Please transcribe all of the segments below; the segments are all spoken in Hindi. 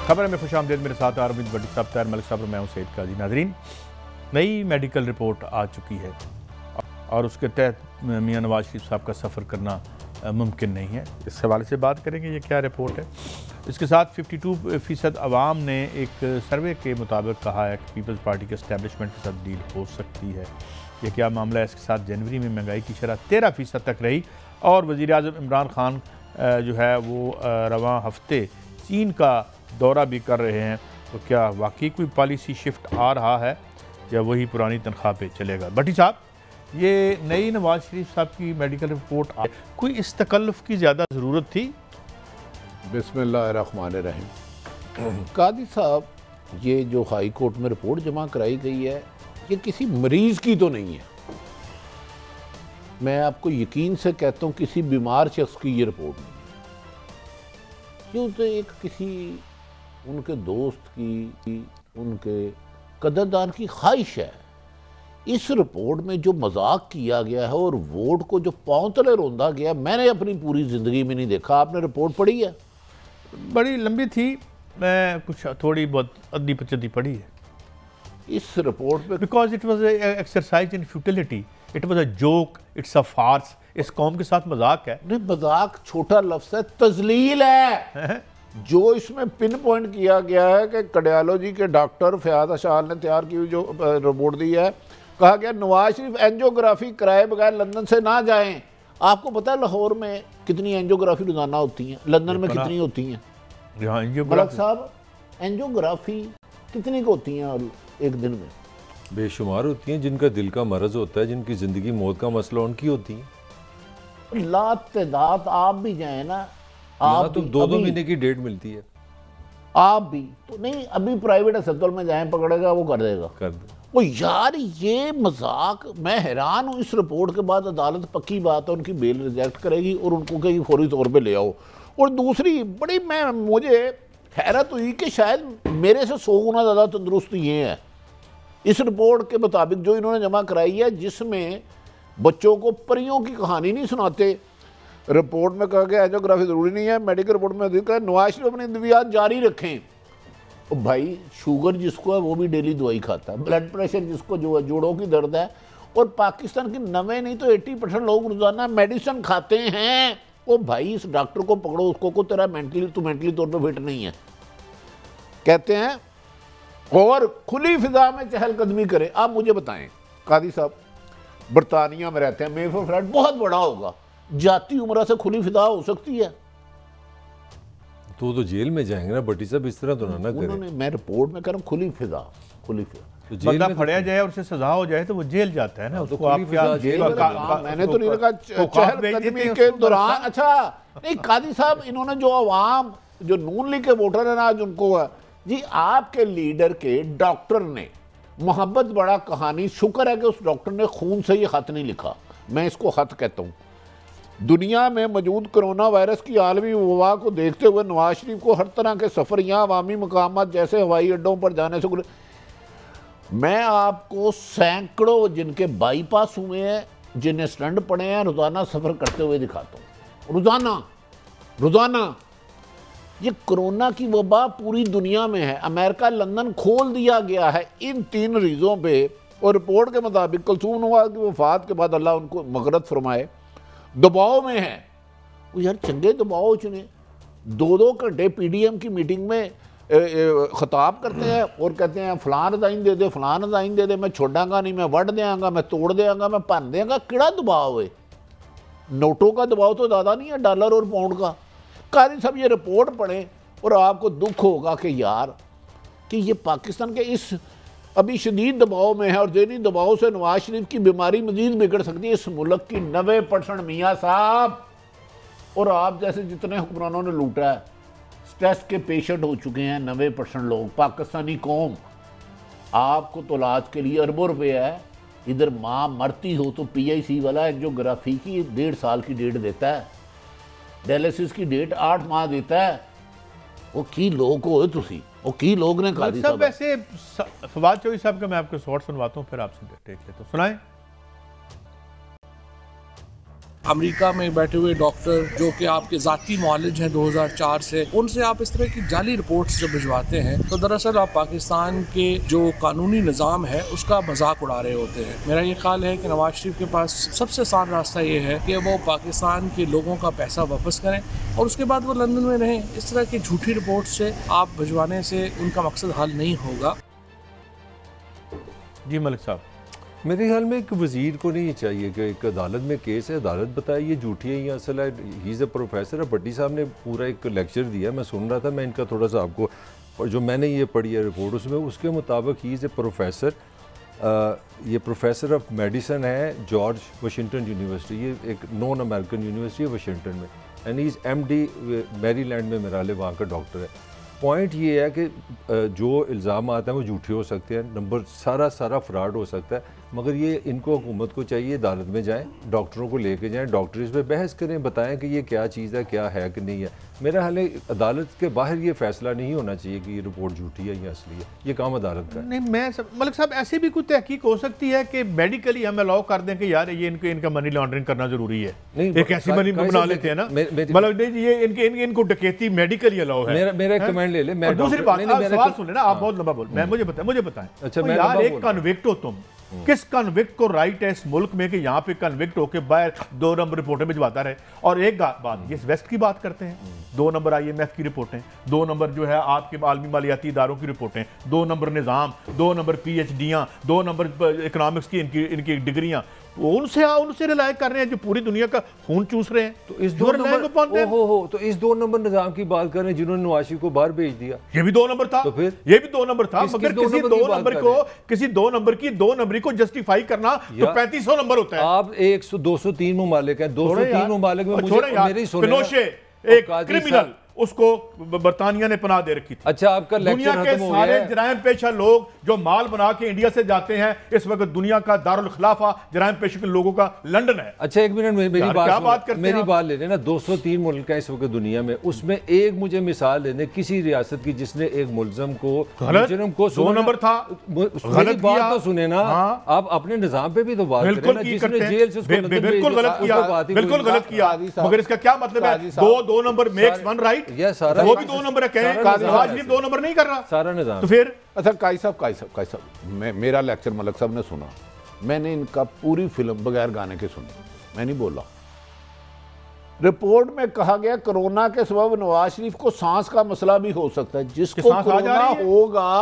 खबर में खुशामदीद, मेरे साथ आरबिंद भट्टी साहब, तैयार मलिक साहब, मैं हूं सईद काजी। नाज़रीन, नई मेडिकल रिपोर्ट आ चुकी है और उसके तहत मियां नवाज शरीफ साहब का सफ़र करना मुमकिन नहीं है। इस हवाले से बात करेंगे, ये क्या रिपोर्ट है। इसके साथ 52% अवाम ने एक सर्वे के मुताबिक कहा है कि पीपल्स पार्टी के एस्टेब्लिशमेंट के साथ डील हो सकती है। ये क्या मामला है। इसके साथ जनवरी में महंगाई की शरह 13% तक रही और वज़ीर आज़म इमरान खान जो है वो रवां हफ्ते चीन का दौरा भी कर रहे हैं। तो क्या वाकई कोई पॉलिसी शिफ्ट आ रहा है या वही पुरानी तनख्वाह पे चलेगा। भट्टी साहब, ये नई नवाज शरीफ साहब की मेडिकल रिपोर्ट कोई इस तकल्लुफ़ की ज़्यादा ज़रूरत थी? बिस्मिल्लाहिर्रहमानिर्रहीम। कादी साहब, ये जो हाई कोर्ट में रिपोर्ट जमा कराई गई है, ये किसी मरीज़ की तो नहीं है। मैं आपको यकीन से कहता हूँ किसी बीमार शख्स की ये रिपोर्ट नहीं है। क्यों तो एक किसी उनके दोस्त की, उनके कदरदान की ख्वाहिश है। इस रिपोर्ट में जो मजाक किया गया है और वोट को जो पांव तले रोंदा गया, मैंने अपनी पूरी ज़िंदगी में नहीं देखा। आपने रिपोर्ट पढ़ी है? बड़ी लंबी थी, मैं कुछ थोड़ी बहुत अद्दी पचद्दी पढ़ी है। इस रिपोर्ट पे because it was exercise in futility, it was a joke, it's a farce. इस कौम के साथ मजाक है। नहीं, मजाक छोटा लफ्ज़ है, तजलील है। जो इसमें पिन पॉइंट किया गया है कि कार्डियोलॉजी के डॉक्टर फयाज अशाल ने तैयार की हुई जो रिपोर्ट दी है, कहा गया नवाज शरीफ एंजियोग्राफी कराए बगैर लंदन से ना जाएं। आपको पता है लाहौर में कितनी एंजियोग्राफी रोजाना होती हैं, लंदन में कितनी होती हैं? मलक साहब, एंजियोग्राफी कितनी को होती हैं एक दिन में? बेशुमार होती हैं। जिनका दिल का मरज होता है, जिनकी ज़िंदगी मौत का मसला, उनकी होती है लातदाद। आप भी जाए ना, आप तो 2-2 महीने की डेट मिलती है। आप भी तो नहीं, अभी प्राइवेट अस्पताल में जाएं, पकड़ेगा वो कर देगा, कर दे। ओ यार, ये मजाक। मैं हैरान हूँ। इस रिपोर्ट के बाद अदालत पक्की बात है उनकी बेल रिजेक्ट करेगी और उनको कहीं फौरी तौर पे ले आओ। और दूसरी बड़ी मुझे हैरत हुई कि शायद मेरे से 100 गुना ज़्यादा तंदुरुस्त ये है इस रिपोर्ट के मुताबिक जो इन्होंने जमा कराई है, जिसमें बच्चों को परियों की कहानी नहीं सुनाते। रिपोर्ट में कहा गया एंजियोग्राफी ज़रूरी नहीं है। मेडिकल रिपोर्ट में देखा नवाज शरीफ अपनी दवाइयाँ जारी रखें। तो भाई, शुगर जिसको है वो भी डेली दवाई खाता है, ब्लड प्रेशर जिसको जो है, जोड़ों की दर्द है। और पाकिस्तान के 90 नहीं तो 80% लोग रोजाना मेडिसिन खाते हैं। ओ भाई, इस डॉक्टर को पकड़ो, उसको को तेरा मेंटली तौर पर फिट नहीं है कहते हैं, और खुली फिजा में चहलकदमी करे। आप मुझे बताएं कादी साहब, बरतानिया में रहते हैं, मेफेयर फ्लैट बहुत बड़ा होगा, जाती उम्र से खुली फिजा हो सकती है? तो जेल में जाएंगे ना भट्टी साहब, इस तरह तो ना करें। मैं रिपोर्ट में कह रहा हूँ खुली फिजा तो बंदा फड़या जाए और उसे सजा हो जाए तो वो जेल जाता है ना। उसको आप क्या मैंने तो नहीं रखा चहलकदमी के दौरान। अच्छा नहीं कादी साहब, इन्होंने जो अवाम, जो नून लीग के वोटर है ना, आज उनको है जी, आपके लीडर के डॉक्टर ने मोहब्बत बड़ा कहानी, शुक्र है कि उस डॉक्टर ने खून से ये खत नहीं लिखा, मैं इसको खत कहता हूँ। दुनिया में मौजूद कोरोना वायरस की आलमी वबा को देखते हुए नवाज शरीफ को हर तरह के सफ़र या अवामी मकामात जैसे हवाई अड्डों पर जाने से, मैं आपको सैकड़ों जिनके बाईपास हुए हैं, जिन्हें स्टंट पड़े हैं, रोज़ाना सफ़र करते हुए दिखाता हूँ। रोज़ाना ये कोरोना की वबा पूरी दुनिया में है। अमेरिका, लंदन खोल दिया गया है इन 3 रीज़ों पे। और रिपोर्ट के मुताबिक कुलसूम नवाज की वफात के बाद अल्लाह उनको मगरत फरमाए, दबाव में है वो। यार चंगे दबाव चुने, 2-2 घंटे PDM की मीटिंग में खिताब करते हैं और कहते हैं फलान रजाइन दे दे, फलान रजाइन दे दे, मैं छोड़ांगा नहीं, मैं वढ़ देंगा, मैं तोड़ देंगा, मैं भन देंगा। किड़ा दबाव है? नोटों का दबाव तो ज़्यादा नहीं है, डॉलर और पाउंड का। काजी साहब, ये रिपोर्ट पढ़ें और आपको दुख होगा कि यार कि ये पाकिस्तान के इस अभी शदीद दबाव में है और ज़हनी दबाव से नवाज शरीफ की बीमारी मजीद बिगड़ सकती है। इस मुल्क की 90% मियाँ साहब और आप जैसे जितने हुक्मरानों ने लूटा है, स्ट्रेस के पेशेंट हो चुके हैं 90% लोग। पाकिस्तानी कौम, आपको तो इलाज के लिए अरबों रुपये है, इधर माँ मरती हो तो PIC वाला एंजियोग्राफी की 1.5 साल की डेट देता है, डायलिसिस की डेट 8 माह देता है। वो की लोग हो तुसी, वो की लोग ने कादी साहब। वैसे फवाद चौधरी साहब का मैं आपको शॉर्ट सुनवाता हूँ, फिर आपसे टेक लेता हूँ, सुनाएं। अमेरिका में बैठे हुए डॉक्टर जो कि आपके ज़ाती मुआलिज हैं 2004 से, उनसे आप इस तरह की जाली रिपोर्ट्स जब भिजवाते हैं तो दरअसल आप पाकिस्तान के जो कानूनी निज़ाम है उसका मजाक उड़ा रहे होते हैं। मेरा ये ख्याल है कि नवाज शरीफ के पास सबसे आसान रास्ता ये है कि वो पाकिस्तान के लोगों का पैसा वापस करें और उसके बाद वो लंदन में रहें। इस तरह की झूठी रिपोर्ट से आप भिजवाने से उनका मकसद हल नहीं होगा। जी मलिक साहब, मेरे ख्याल में एक वज़ीर को नहीं चाहिए कि एक अदालत में केस है, अदालत बताए ये झूठी है या असल है। He is a professor. भट्टी साहब ने पूरा एक लेक्चर दिया, मैं सुन रहा था। मैं इनका थोड़ा सा आपको जो मैंने ये पढ़ी है रिपोर्ट उसमें, उसके मुताबिक ही इज़ ए प्रोफेसर। ये प्रोफेसर ऑफ मेडिसन है जॉर्ज वाशिंगटन यूनिवर्सिटी, ये एक नॉन अमेरिकन यूनिवर्सिटी है वाशिंगटन में, and he is MD Maryland में मेरा हाल वहाँ का डॉक्टर है। पॉइंट ये है कि जो इल्ज़ाम आते हैं वो झूठे हो सकते हैं, नंबर सारा फ्रॉड हो सकता है, मगर ये इनको हुकूमत को चाहिए अदालत में जाएं, डॉक्टरों को लेके जाएं, डॉक्टर इस पर बहस करें, बताएं कि ये क्या चीज़ है, क्या है कि नहीं है। मेरा हाल है अदालत के बाहर ये फैसला नहीं होना चाहिए कि ये रिपोर्ट झूठी है या असली है, ये काम अदालत का है। नहीं मलिक साहब, ऐसी भी कोई तहकीक हो सकती है कि मेडिकली हम अलाउ कर दें कि यार ये इनका मनी लॉन्ड्रिंग करना जरूरी है, एक ऐसी मनी बना लेते हैं ना, मतलब ये इनको डकैती मेडिकली अलाउ है। मेरा एक कमेंट ले ले। मैं दूसरी बात, सवाल सुन लेना, आप बहुत लंबा बोल, मुझे बताएं। अच्छा, यार एक कन्विक्ट हो तुम, किस कन्विक्ट को राइट है इस मुल्क में कि यहाँ पे कन्विक्ट होके बाहर 2 नंबर रिपोर्टें भिजवाता रहे? और एक बात, ये वेस्ट की बात करते हैं, 2 नंबर IMF की रिपोर्टें, 2 नंबर जो है आपके आलमी मालियाती इदारों की रिपोर्टें, 2 नंबर निज़ाम, 2 नंबर PhDयाँ, 2 नंबर इकोनॉमिक्स की इनकी डिग्रियाँ, उनसे रिलाय कर रहे हैं जो पूरी दुनिया का खून चूस रहे हैं। तो इस 2 नंबर तो इस 2 नंबर निजाम की बात कर रहे हैं जिन्होंने नवाज शरीफ को बाहर भेज दिया। ये भी 2 नंबर था, तो फिर ये भी 2 नंबर था, मगर किसी 2 नंबर की 2 नंबरी को जस्टिफाई करना तो 3500 नंबर होता है। आप 203 ममालिक हैं, 203 ममालिक में मेरी पिनोशे एक क्रिमिनल, उसको बर्तानिया ने पनाह दे रखी थी। अच्छा, आपका दुनिया के सारे जराइम पेशा लोग जो माल बना के इंडिया से जाते हैं, इस वक्त दुनिया का दारुल खिलाफा जराइम पेशे के लोगों का लंदन है। अच्छा, एक मिनट मेरी बात ले लेना। 203 मुल्क है इस वक्त दुनिया में, उसमें एक मुझे मिसाल देने किसी रियासत की जिसने एक मुल्ज़िम को 2 नंबर था। गलत बात तो सुने ना, आप अपने निजाम पे भी तो बात करें ना, जिसने जेल से बिल्कुल गलत किया, मगर इसका क्या मतलब है? 2 नंबर मेक्स 1 राइट, वो भी 2 नंबर है, नवाज शरीफ 2 नंबर नहीं कर रहा सारा निजाम। तो फिर अच्छा, काई साहब मेरा लेक्चर मलिक साहब ने सुना, मैंने इनका पूरी फिल्म बगैर गाने के सुनी, मैं नहीं बोला। रिपोर्ट में कहा गया कोरोना के सबब नवाज शरीफ को सांस का मसला भी हो सकता है, जिसको कोरोना होगा।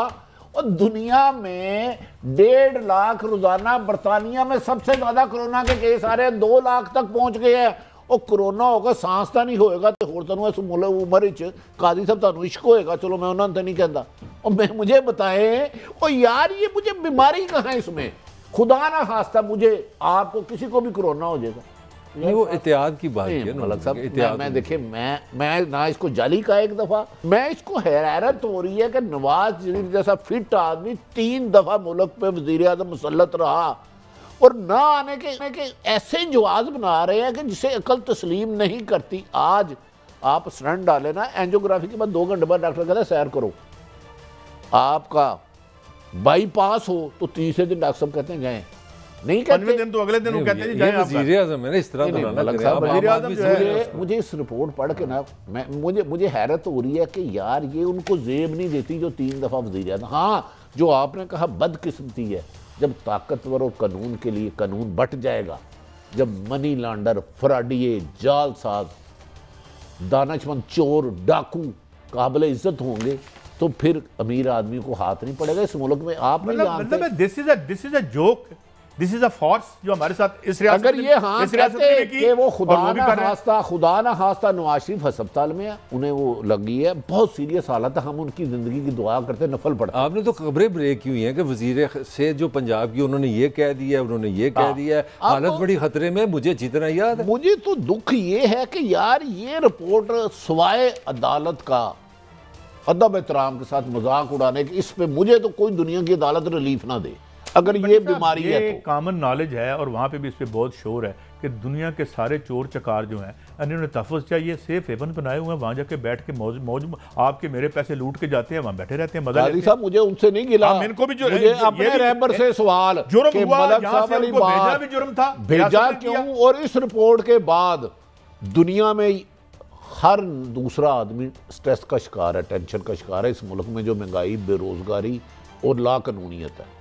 और दुनिया में 1.5 लाख रोजाना, बर्तानिया में सबसे ज्यादा कोरोना के केस आ रहे हैं, 2 लाख तक पहुंच गए हैं। और कोरोना होगा, सांस तो नहीं होएगा तो होर तनु इस उम्र च काजी साहब तनु इश्क होएगा, चलो मैं उन्होंने तो नहीं कहता। और मुझे बताएं, और यार ये मुझे बीमारी कहाँ है इसमें? खुदा ना खास्ता मुझे आपको किसी को भी कोरोना हो जाएगा, नहीं वो एहतियात की बात है मलिक साहब। मैं देखिए, मैं ना इसको जाली का एक दफा, मैं इसको हैरत हो रही है कि नवाज शरीफ जैसा फिट आदमी 3 दफा मुल्क पे वजीर आज़म मुसल्लत रहा और ना आने के ऐसे जवाब बना रहे हैं कि जिसे अकल तस्लीम नहीं करती। आज आप स्टंट डाले ना, एंजियोग्राफी के बाद 2 घंटे बाद डॉक्टर कहता है सैर करो, आपका बाईपास हो तो तीसरे दिन डॉक्टर साहब कहते हैं जाएं, नहीं कहते दिन तो अगले दिन वो कहते हैं जाएं। वज़ीर आज़म है ना, इस तरह मुझे इस रिपोर्ट पढ़ के ना मुझे हैरत हो रही है कि यार ये उनको जेब नहीं देती जो 3 दफा वज़ीर आज़म। हाँ, जो आपने कहा बदकिस्मती है, जब ताकतवर और कानून के लिए कानून बट जाएगा, जब मनी लॉन्डर, फ्रॉडिये, जालसाज, दानिशमंद, चोर, डाकू काबिल इज्जत होंगे, तो फिर अमीर आदमी को हाथ नहीं पड़ेगा इस मुल्क में। आप नहीं जानते, this is a joke, this is a farce जो हमारे साथ इस रियासत अगर ये हाँ कहते कि वो खुदा ना खास्ता नवाज शरीफ अस्पताल में है, उन्हें वो लगी है, बहुत सीरियस हालत है, हम उनकी जिंदगी की दुआ करते नफल पड़ता। आपने तो खबरें ब्रेक की हुई हैं कि वजीर से जो पंजाब की, उन्होंने ये कह दिया, उन्होंने ये कह दिया, हालत बड़ी खतरे में। मुझे अच्छी तरह याद है। मुझे तो दुख ये है कि यार ये रिपोर्ट सवाए अदालत का अदब एहतराम के साथ मजाक उड़ाने के, इस पे मुझे तो कोई दुनिया की अदालत रिलीफ ना दे। अगर ये बीमारी है तो कॉमन नॉलेज है और वहाँ पे भी इस पे बहुत शोर है कि दुनिया के सारे चोर चकार जो हैं इन्होंने तहफ़्फ़ुज़ चाहिए, सेफ हेवन बनाए हुए हैं, वहाँ जाके बैठ के मौज आपके मेरे पैसे लूट के जाते हैं, वहाँ बैठे रहते हैं, मजा लेते हैं। साहब मुझे उनसे नहीं गिला, इनको भी जो मुझे अपने रहबर से सवाल जुर्म हुआ, यहाँ से उनको भेजा भी जुर्म था, भेजा क्यों? और इस रिपोर्ट के बाद दुनिया में हर दूसरा आदमी स्ट्रेस का शिकार है, टेंशन का शिकार है। इस मुल्क में जो महंगाई, बेरोजगारी और लाकानूनियत है,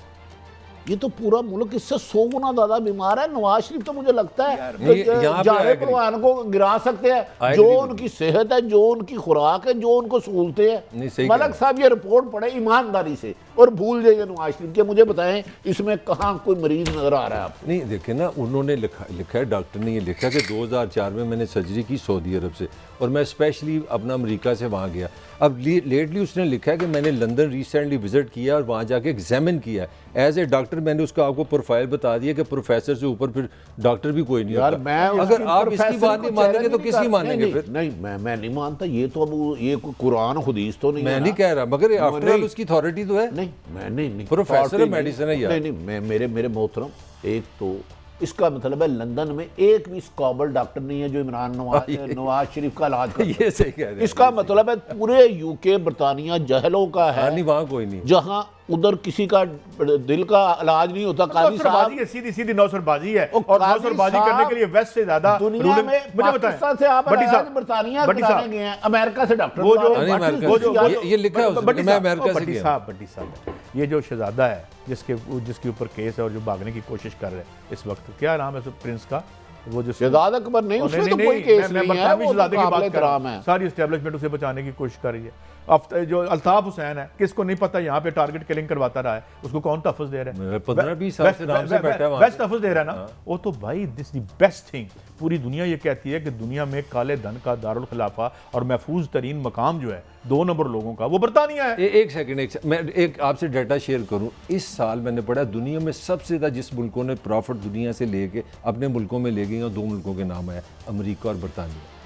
ये तो पूरा मुल्क इससे 100 गुना ज्यादा बीमार है। नवाज शरीफ तो मुझे लगता है जारे परवान को गिरा सकते हैं, जो उनकी सेहत है, जो उनकी खुराक है, जो उनको सहूलतें हैं। मलक साहब ये रिपोर्ट पढ़े ईमानदारी से और भूल जाइए नवाज शरीफ के। मुझे बताएं इसमें कहाँ कोई मरीज नजर आ रहा है आपको? नहीं देखें ना, उन्होंने लिखा है, डॉक्टर ने ये लिखा कि 2004 में मैंने सर्जरी की सऊदी अरब से और मैं स्पेशली अपना अमेरिका से वहाँ गया। अब लेटली उसने लिखा है कि मैंने लंदन रिसेंटली विजिट किया और वहाँ जाके एग्जामिन किया एज ए डॉक्टर। मैंने उसका आपको प्रोफाइल बता दिया कि प्रोफेसर से ऊपर फिर डॉक्टर भी कोई नहीं यार होता। मैं अगर आप इसकी बात नहीं मानेंगे तो किसकी मानेंगे फिर? नहीं मैं नहीं मानता। ये तो अब ये कुरान हदीस तो नहीं, मैं नहीं कह रहा, मगर आफ्टर ऑल उसकी अथॉरिटी तो है। नहीं मैं नहीं प्रोफेसर मेडिसिन है यार। नहीं मेरे मोहतरम, एक तो इसका मतलब है लंदन में एक भी स्कॉबल डॉक्टर नहीं है जो इमरान नवाज शरीफ का इलाज कर ये सही कह रहे हैं। इसका मतलब है पूरे यूके बरतानिया जहलों का है, नहीं वहाँ कोई नहीं, जहाँ उधर किसी का दिल का इलाज नहीं होता। काजी साहब सीधी नौसरबाजी है और नौसरबाजी करने के लिए वेस्ट से ज्यादा दुनिया में मुझे पाकिस्तान से आप बरतानिया कराने गए हैं, अमेरिका से डॉक्टर ये लिखा है मैं अमेरिका से गया। भट्टी साहब ये जो शहजादा है जिसके ऊपर केस है और जो भागने की कोशिश कर रहे हैं इस वक्त, क्या नाम है प्रिंस का, वो जो शहजाद अकबर नहीं, उसमें तो कोई केस नहीं है, वो तो काबिल एहतराम है। सारी एस्टेब्लिशमेंट उसे बचाने की कोशिश कर रही है। जो अल्ताफ हुसैन है, किसको नहीं पता यहाँ पे टारगेट किलिंग करवाता रहा है, उसको कौन तहफ़्फ़ुज़ दे रहा है? 15-20 साल से आराम से बैठा है, बेस्ट तहफ़्फ़ुज़ दे रहा है ना वो तो भाई। This the best thing. पूरी दुनिया ये कहती है कि दुनिया में काले धन का दारुल खिलाफा और महफूज तरीन मकाम जो है 2 नंबर लोगों का, वो बरतानिया है। एक सेकंड मैं एक आपसे डाटा शेयर करूं। इस साल मैंने पढ़ा दुनिया में सबसे ज्यादा जिस मुल्कों ने प्रॉफिट दुनिया से लेके अपने मुल्कों में ले गए, और 2 मुल्कों के नाम है, अमेरिका और बरतानिया।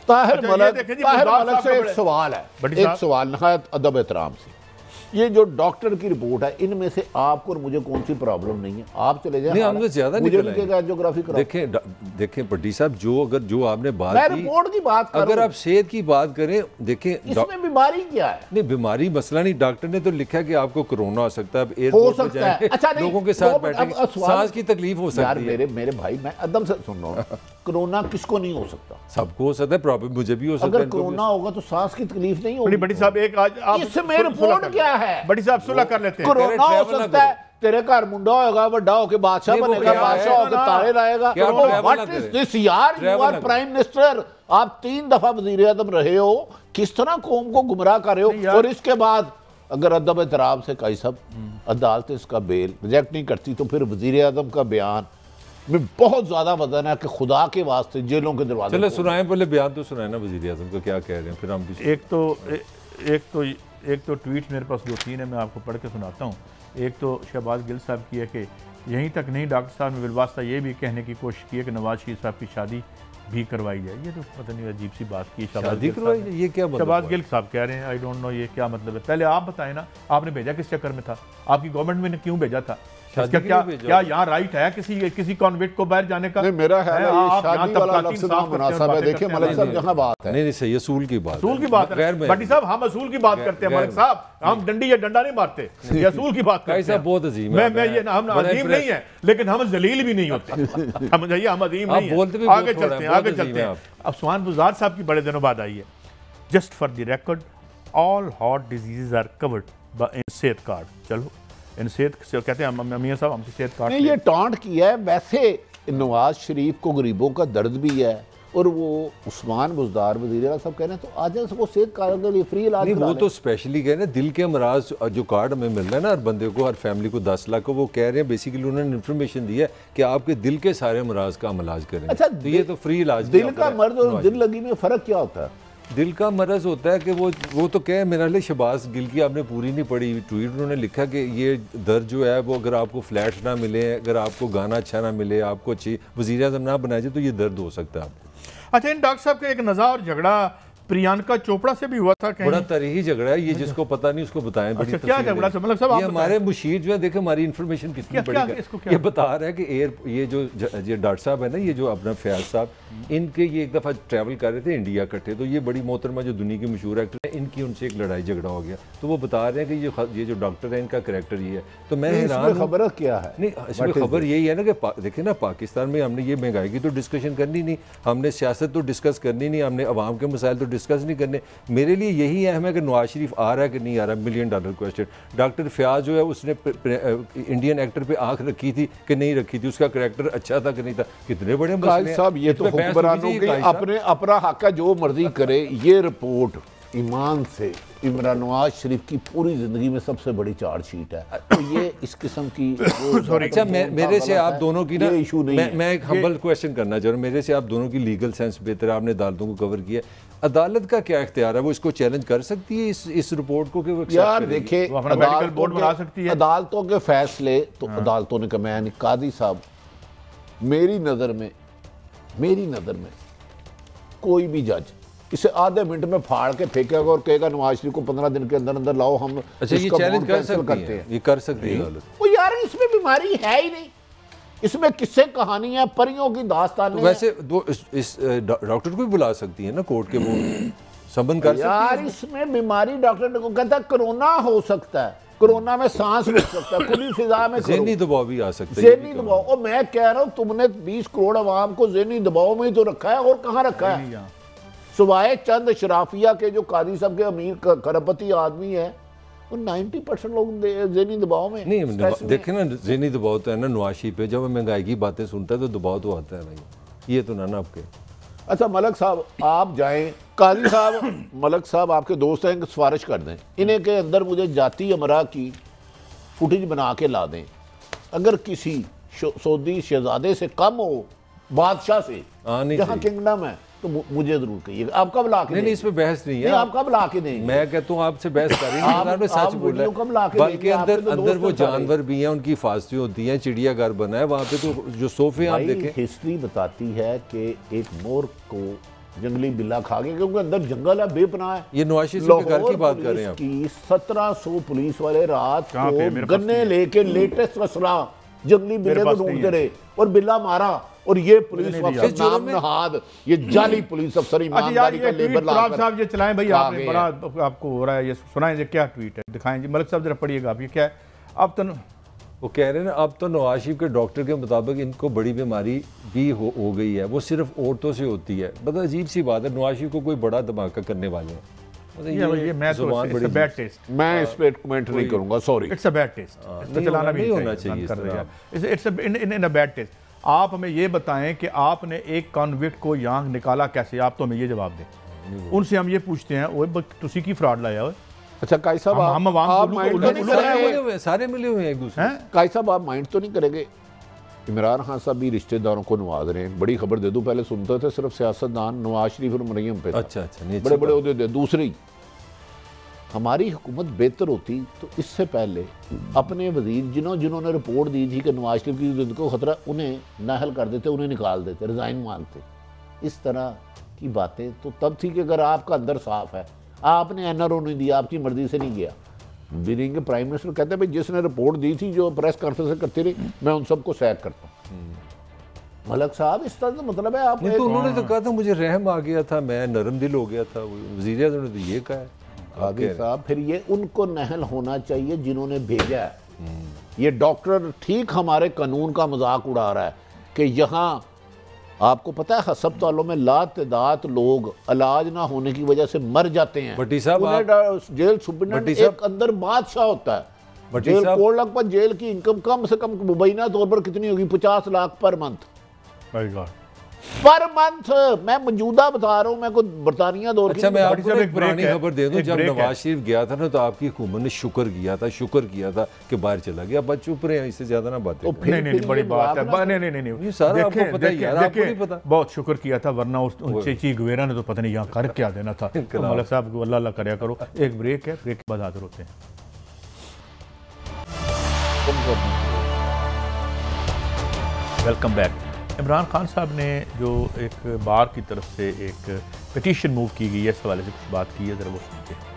ताहिर मलक से एक सवाल है, एक सवाल नहायत अदब एहतराम से। ये जो डॉक्टर की रिपोर्ट है, इनमें से आपको और मुझे कौन सी प्रॉब्लम नहीं है? आप चले जाए, हमसे ज्यादा एंजियोग्राफी कराओ। देखें भट्टी साहब, जो आपने बात की, रिपोर्ट की बात करूं, अगर आप सेहत की बात करें, देखें इसमें बीमारी क्या है? नहीं बीमारी मसला नहीं, डॉक्टर ने तो लिखा है कि आपको कोरोना हो सकता है, एयरपोर्ट पे जाएंगे, अच्छा लोगों के साथ बैठेंगे, सांस की तकलीफ हो सकती है। मेरे भाई मैं अदब से सुन रहा हूँ, कोरोना किसको नहीं हो सकता? सबको हो सकता है, प्रॉब्लम मुझे भी हो सकता है। अगर कोरोना होगा तो सांस की तकलीफ नहीं होगी। बड़ी साहब एक आज आप इसमें रिपोर्ट क्या है? बड़ी साहब सुलह कर लेते हैं। कोरोना हो सकता है, तेरे घर मुंडा होगा, बड़ा होके बादशाह बनेगा, बादशाह होके तारे लाएगा। व्हाट इज दिस यार? यू आर प्राइम मिनिस्टर, आप 3 दफा वजीर आज़म रहे हो, किस तरह कौम को गुमराह कर रहे हो? और इसके बाद अगर अदब एहतराम से काई साहब अदालत इसका बेल रिजेक्ट नहीं करती तो फिर वजीर आज़म का बयान में बहुत ज्यादा वजन है कि खुदा के वास्ते जेलों के दरवाजे। चलो सुनाएं, पहले बयान तो सुनाए ना वजीर आज़म को, क्या कह रहे हैं, फिर हम भी। एक तो ट्वीट मेरे पास 2-3 है, मैं आपको पढ़ के सुनाता हूँ। एक तो शहबाज गिल साहब की है कि यहीं तक नहीं, डॉक्टर साहब ने बिलवास्ता ये भी कहने की कोशिश की है कि नवाज शरीफ साहब की शादी भी करवाई जाए। ये तो पता नहीं अजीब सी बात की, शादी करवाई जाए, ये क्या मतलब? शहबाज गिल साहब कह रहे हैं, आई डोंट नो ये क्या मतलब है। पहले आप बताएं ना, आपने भेजा किस चक्कर में था? आपकी गवर्नमेंट ने क्यों भेजा था? क्या यहाँ राइट है किसी कॉन्विक्ट को बाहर जाने का? नहीं, मेरा ख्याल है ये शादी वाला लफ्ज़ मुनासिब है। देखिए मलिक साहब, जहाँ बात है, नहीं सही असूल की बात, असूल की बात है भट्टी साहब। हम असूल की बात करते हैं मलिक साहब, हम डंडी या डंडा नहीं मारते, ये असूल की बात करते हैं। बहुत अजीम है, मैं ये हम अजीम नहीं है, लेकिन हम जलील भी नहीं होते, समझिए, हम अजीम नहीं है। आगे चलते हैं। अब सुभान बुज़दार साहब की बड़े दिनों बाद आई है। Just for the record, all hot diseases are covered in Sehat card. चलो इन सेहत कहते हैं मियां साहब, हमसे सेहत कार्ड नहीं, ये टॉन्ट किया है। वैसे नवाज शरीफ को गरीबों का दर्द भी है, और वो उस्मान बुज़दार वज़ीर आला साहब कह रहे हैं तो आज वो सेहत कार्ड के लिए फ्री इलाज। नहीं, वो तो स्पेशली कह रहे हैं दिल के अमराज जो कार्ड हमें मिल रहा है ना, हर बंदे को, हर फैमिली को 10 लाख को, वो कह रहे हैं बेसिकली उन्होंने इन्फॉर्मेशन दी है कि आपके दिल के सारे अमराज का हम इलाज करें। अच्छा, तो ये तो फ्री इलाज। दिल का मर्ज और दिल लगी में फ़र्क क्या होता है? दिल का मरज होता है कि वो तो कह, मेरा लिए शहबाज गिल की आपने पूरी नहीं पढ़ी ट्वीट, उन्होंने लिखा कि ये दर्द जो है वो अगर आपको फ्लैट्स ना मिले, अगर आपको गाना अच्छा ना मिले, आपको अच्छी वज़ीर आज़म ना बनाया जाए तो ये दर्द हो सकता है आपको। अच्छा, इन डॉक्टर साहब का एक नज़ा और झगड़ा प्रियंका चोपड़ा से भी हुआ था कहीं। बड़ा तरीही झगड़ा है ये, जिसको पता नहीं उसको बताएं। अच्छा, क्या झगड़ा से मतलब सब ये हमारे मुशीर जो है, देखे हमारी इन्फॉर्मेशन कितनी बड़ी है। ये बता रहा है कि ये जो डॉक्टर साहब है ना, ये जो अपना फयाज साहब, इनके ये एक दफ़ा ट्रैवल कर रहे थे इंडिया इकट्ठे, तो ये बड़ी मोहतरमा जो दुनिया की मशहूर एक्टर है, इनकी उनसे एक लड़ाई झगड़ा हो गया। तो वो बता रहे हैं कि ये जो डॉक्टर है इनका करैक्टर ये है। तो मैं हैरान, खबर क्या है? नहीं, इसमें खबर यही है ना कि देखिए ना, पाकिस्तान में हमने ये महंगाई की तो डिस्कशन करनी नहीं, हमने सियासत तो डिस्कस करनी नहीं, हमने अवाम के मसाइल तो डिस्कस नहीं करने। मेरे लिए यही अहम है कि नवाज शरीफ आ रहा है कि नहीं आ रहा, $1 मिलियन क्वेश्चन। डॉक्टर फयाज जो है उसने इंडियन एक्टर पे आंख रखी थी कि नहीं रखी थी, उसका करैक्टर अच्छा था कि नहीं था, कितने बड़े मसले साहब। ये तो हुक्मरानों की अपने अपना हक है, जो मर्जी करे। ये रिपोर्ट ईमान से इमरान नवाज शरीफ की पूरी जिंदगी में सबसे बड़ी चार्जशीट है। तो ये इस किस्म की अच्छा, मेरे से आप दोनों की ना, मैं एक हम्बल क्वेश्चन करना चाह रहा हूँ। मेरे से आप दोनों की लीगल सेंस बेहतर, आपने अदालतों को कवर किया, अदालत का क्या इख्तियार है? वो इसको चैलेंज कर सकती है इस रिपोर्ट को कि वो यार देखिए, अदालतों के फैसले तो अदालतों ने कहा। मैं कादी साहब, मेरी नज़र में कोई भी जज इसे आधे मिनट में फाड़ के फेंकेगा और कहेगा नवाज शरीफ को 15 दिन के अंदर अंदर लाओ, हम अच्छा ये चैलेंज कर सकते हैं, ये कर सकती है वो। यार इसमें बीमारी है ही नहीं, इसमें किस्से कहानी है, परियों की दास्तान। तो वैसे इस डॉक्टर को भी बुला सकती है ना कोर्ट के, वो संबंध कर सकती है। यार इसमें बीमारी डॉक्टर को कहता है कोरोना हो सकता है, कोरोना में सांस रुक सकता है, खुली फिजा में ज़हनी दबाव भी आ सकता है। ज़हनी दबाव, और मैं कह रहा हूँ तुमने 20 करोड़ अवाम को ज़हनी दबाव में ही तो रखा है, और कहाँ रखा है? सुवाए चंद शराफिया के जो कादी साहब के अमीर खरबती आदमी है, वो 90% लोग ज़हनी दबाव में। नहीं देखे ना, ज़हनी दबाव तो है ना नवाज शरीफ पे। जब महंगाई की बातें सुनता है तो दबाव तो आता है भाई, ये तो ना आपके। अच्छा मलक साहब आप जाएं, काजी साहब मलक साहब आपके दोस्त हैं, सिफारिश कर दें इन्हें के अंदर मुझे जाती अमरा की फुटेज बना के ला दें। अगर किसी सऊदी शहजादे से कम हो, बादशाह से जहाँ किंगडम है, तो मुझे जरूर कहिए। आप कब ला के? नहीं, इसमें बहस नहीं है। आप कब ला के देंगे? मैं कहता हूँ आपसे बहस करेंगे, सच बोल रहा है। बल्कि अंदर वो जानवर भी हैं, उनकी हिफाजतें होती हैं, चिड़ियाघर बना है वहाँ पे, तो जो सोफे आप देखें। हिस्ट्री बताती है कि एक मोर को जंगली बिल्ला खा गया, क्योंकि अंदर जंगल है, बेपनाह है। ये नवाज शरीफ के घर की बात कर रहे हैं आप। 1700 पुलिस वाले रात को गन्ने लेके लेटेस्ट असला जंगली बिल्ले को ढूंढते रहे और बिल्ला मारा, और ये पुलिस अफसर नाम नहाद, ये जाली पुलिस अफसर ईमानदारी का लेबर लाकर साहब ये चलाएं भाई, आपने बड़ा आपको हो रहा है, ये सुनाएं जी क्या ट्वीट है, दिखाएं जी मलिक साहब जरा पढ़िएगा आप, ये क्या है? अब तो वो कह रहे हैं ना, अब तो नवाज शरीफ के डॉक्टर के मुताबिक इनको बड़ी बीमारी भी हो गई है, वो सिर्फ औरतों से होती है। मतलब अजीब सी बात है, नवाज शरीफ को कोई बड़ा धमाका करने वाले हैं। मैं इस पे कमेंट नहीं करूंगा, sorry, it's a bad taste, इसको चलाना भी नहीं होना चाहिए, it's in a bad taste. आप हमें ये बताएं कि आपने एक कॉन्विक्ट को यहाँ निकाला कैसे? आप तो हमें ये जवाब दें। उनसे हम ये पूछते हैं, ओए तुसी की फ्रॉड लाया हो? अच्छा काई साहब, सारे मिले हुए हैं एक दूसरे। काई साहब आप माइंड तो नहीं करेंगे? इमरान खान साहब भी रिश्तेदारों को नवाज रहे हैं। बड़ी खबर दे दूं, पहले सुनते थे सिर्फ सियासतदान नवाज शरीफ और मरियम पे। अच्छा बड़े बड़े उहदे दे। दूसरी, हमारी हुकूमत बेहतर होती तो इससे पहले अपने वजीर जिन्होंने रिपोर्ट दी थी कि नवाज शरीफ की जिंदगी को खतरा, उन्हें नाहल कर देते, उन्हें निकाल देते, रिजाइन मांगते। इस तरह की बातें तो तब थी कि अगर आपका अंदर साफ है, आपने एनआरओ नहीं दिया, आपकी मर्जी से नहीं गया। बिरिंग के प्राइम मिनिस्टर कहते हैं भाई जिसने रिपोर्ट दी थी, जो प्रेस कॉन्फ्रेंस करती रही, मैं उन सबको सैक करता हूँ। मलक साहब इस तरह का मतलब है आप तो उन्होंने तो कहा था मुझे रहम आ गया था, मैं नरम दिल हो गया था। वज़ीर आज़म ने तो ये कहा है। आगे साहब फिर ये उनको नहल होना चाहिए जिन्होंने भेजा है। ये डॉक्टर ठीक हमारे कानून का मजाक उड़ा रहा है कि यहाँ आपको पता है अस्पतालों में लातादाद लोग इलाज ना होने की वजह से मर जाते हैं। भट्टी साहब जेल सुपरिटेंडेंट एक अंदर बादशाह होता है। जेल कोड लगभग जेल की इनकम कम से कम मुबैना तौर पर कितनी होगी? 50 lakh per month. Per month मैं मौजूदा बता रहा हूँ, मैं कोई बरतानिया दौर की। अच्छा मैं आपको एक पुरानी खबर दे दूं, जब नवाज शरीफ गया था ना तो आपकी हुकूमत ने शुक्र किया था कि बाहर चला गया। बस चुप रहे हैं, इससे ज्यादा ना बातें। नहीं बड़ी बात है। नहीं सारा आपको पता है यार, आपको नहीं पता। बहुत शुक्र किया था, वरना उस चीफ गवेरा ने तो पता नहीं यहाँ कर क्या देना था। मलिक साहब को अल्लाह करया करो। एक ब्रेक है, ब्रेक के बाद हाजिर होते हैं। Welcome back. इमरान खान साहब ने जो एक बार की तरफ से एक पिटीशन मूव की गई है, इस हवाले से कुछ बात की है, जरा वो सुनते हैं।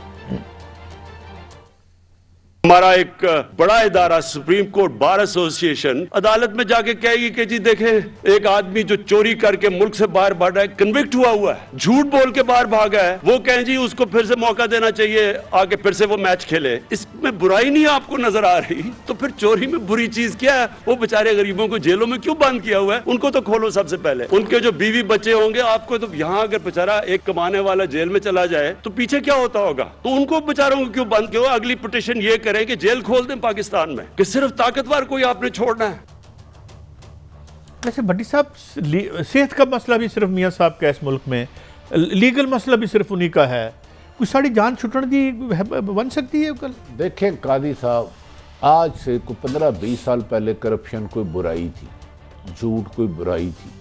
हमारा एक बड़ा इदारा सुप्रीम कोर्ट बार एसोसिएशन अदालत में जाके कहेगी कि जी देखें, एक आदमी जो चोरी करके मुल्क से बाहर भाग रहा है, कन्विक्ट हुआ है, झूठ बोल के बाहर भागा है, वो कहें जी उसको फिर से मौका देना चाहिए, आगे फिर से वो मैच खेले। इसमें बुराई नहीं आपको नजर आ रही, तो फिर चोरी में बुरी चीज क्या है? वो बेचारे गरीबों को जेलों में क्यों बंद किया हुआ है? उनको तो खोलो सबसे पहले। उनके जो बीवी बच्चे होंगे, आपको तो यहाँ अगर बेचारा एक कमाने वाला जेल में चला जाए तो पीछे क्या होता होगा? तो उनको बेचारों को क्यों बंद किया? अगली पिटीशन ये करें कि जेल खोल दें पाकिस्तान में, कि सिर्फ ताकतवर को ही आपने छोड़ना है। वैसे भट्टी साहब, सेहत का मसला भी सिर्फ मियां साहब का इस मुल्क में, लीगल मसला भी सिर्फ उन्हीं का है, कुछ साड़ी जान छुटन दी बन सकती है कल? देखें कादी साहब, आज से कोई 15-20 साल पहले करप्शन कोई बुराई थी, झूठ कोई बुराई थी,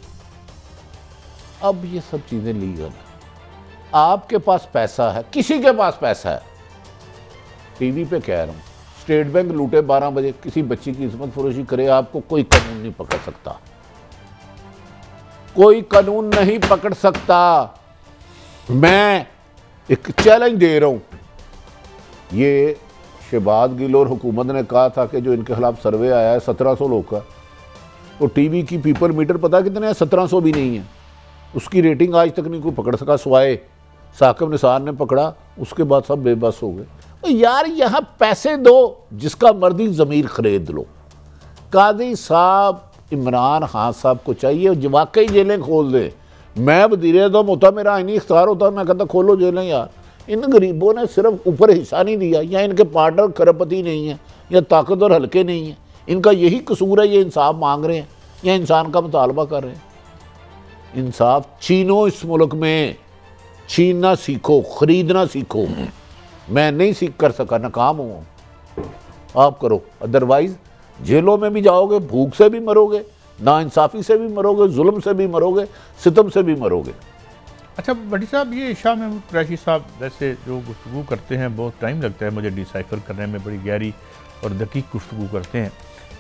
अब ये सब चीजें लीगल है। आपके पास पैसा है, किसी के पास पैसा है, टीवी पे कह रहा हूं, स्टेट बैंक लूटे 12 बजे, किसी बच्ची की इस्मत फरोशी करे, आपको कोई कानून नहीं पकड़ सकता, कोई कानून नहीं पकड़ सकता। मैं एक चैलेंज दे रहा हूं, ये शहबाज गिल और हुकूमत ने कहा था कि जो इनके खिलाफ सर्वे आया है 1700 लोग का, तो टीवी की पीपल मीटर पता कितने हैं? 1700 भी नहीं है। उसकी रेटिंग आज तक नहीं कोई पकड़ सका, स्वाए साकिब निसार ने पकड़ा, उसके बाद सब बेबस हो गए। यार यहां पैसे दो, जिसका मर्जी जमीर खरीद लो। कादी साहब इमरान खान साहब को चाहिए वाकई जेलें खोल दे। मैं वज़ीर-ए-आज़म होता, मेरा आईनी इख्तियार होता, मैं कहता खोलो जेलें यार। इन गरीबों ने सिर्फ ऊपर हिस्सा नहीं दिया, या इनके पार्टनर खरबपति नहीं है, या ताकतवर हल्के नहीं है, इनका यही कसूर है, ये इंसाफ मांग रहे हैं या इंसान का मुतालबा कर रहे हैं। इंसाफ छीनो इस मुल्क में, छीनना सीखो, खरीदना सीखो। मैं नहीं सीख कर सका, नाकाम हूँ, आप करो, अदरवाइज जेलों में भी जाओगे, भूख से भी मरोगे, नाइंसाफ़ी से भी मरोगे, जुल्म से भी मरोगे, सितम से भी मरोगे। अच्छा भट्टी साहब, ये शाह महमूद कुरैशी साहब वैसे जो गुफ्तगू करते हैं, बहुत टाइम लगता है मुझे डिसाइफर करने में, बड़ी गहरी और दकीक गुफ्तगू करते हैं,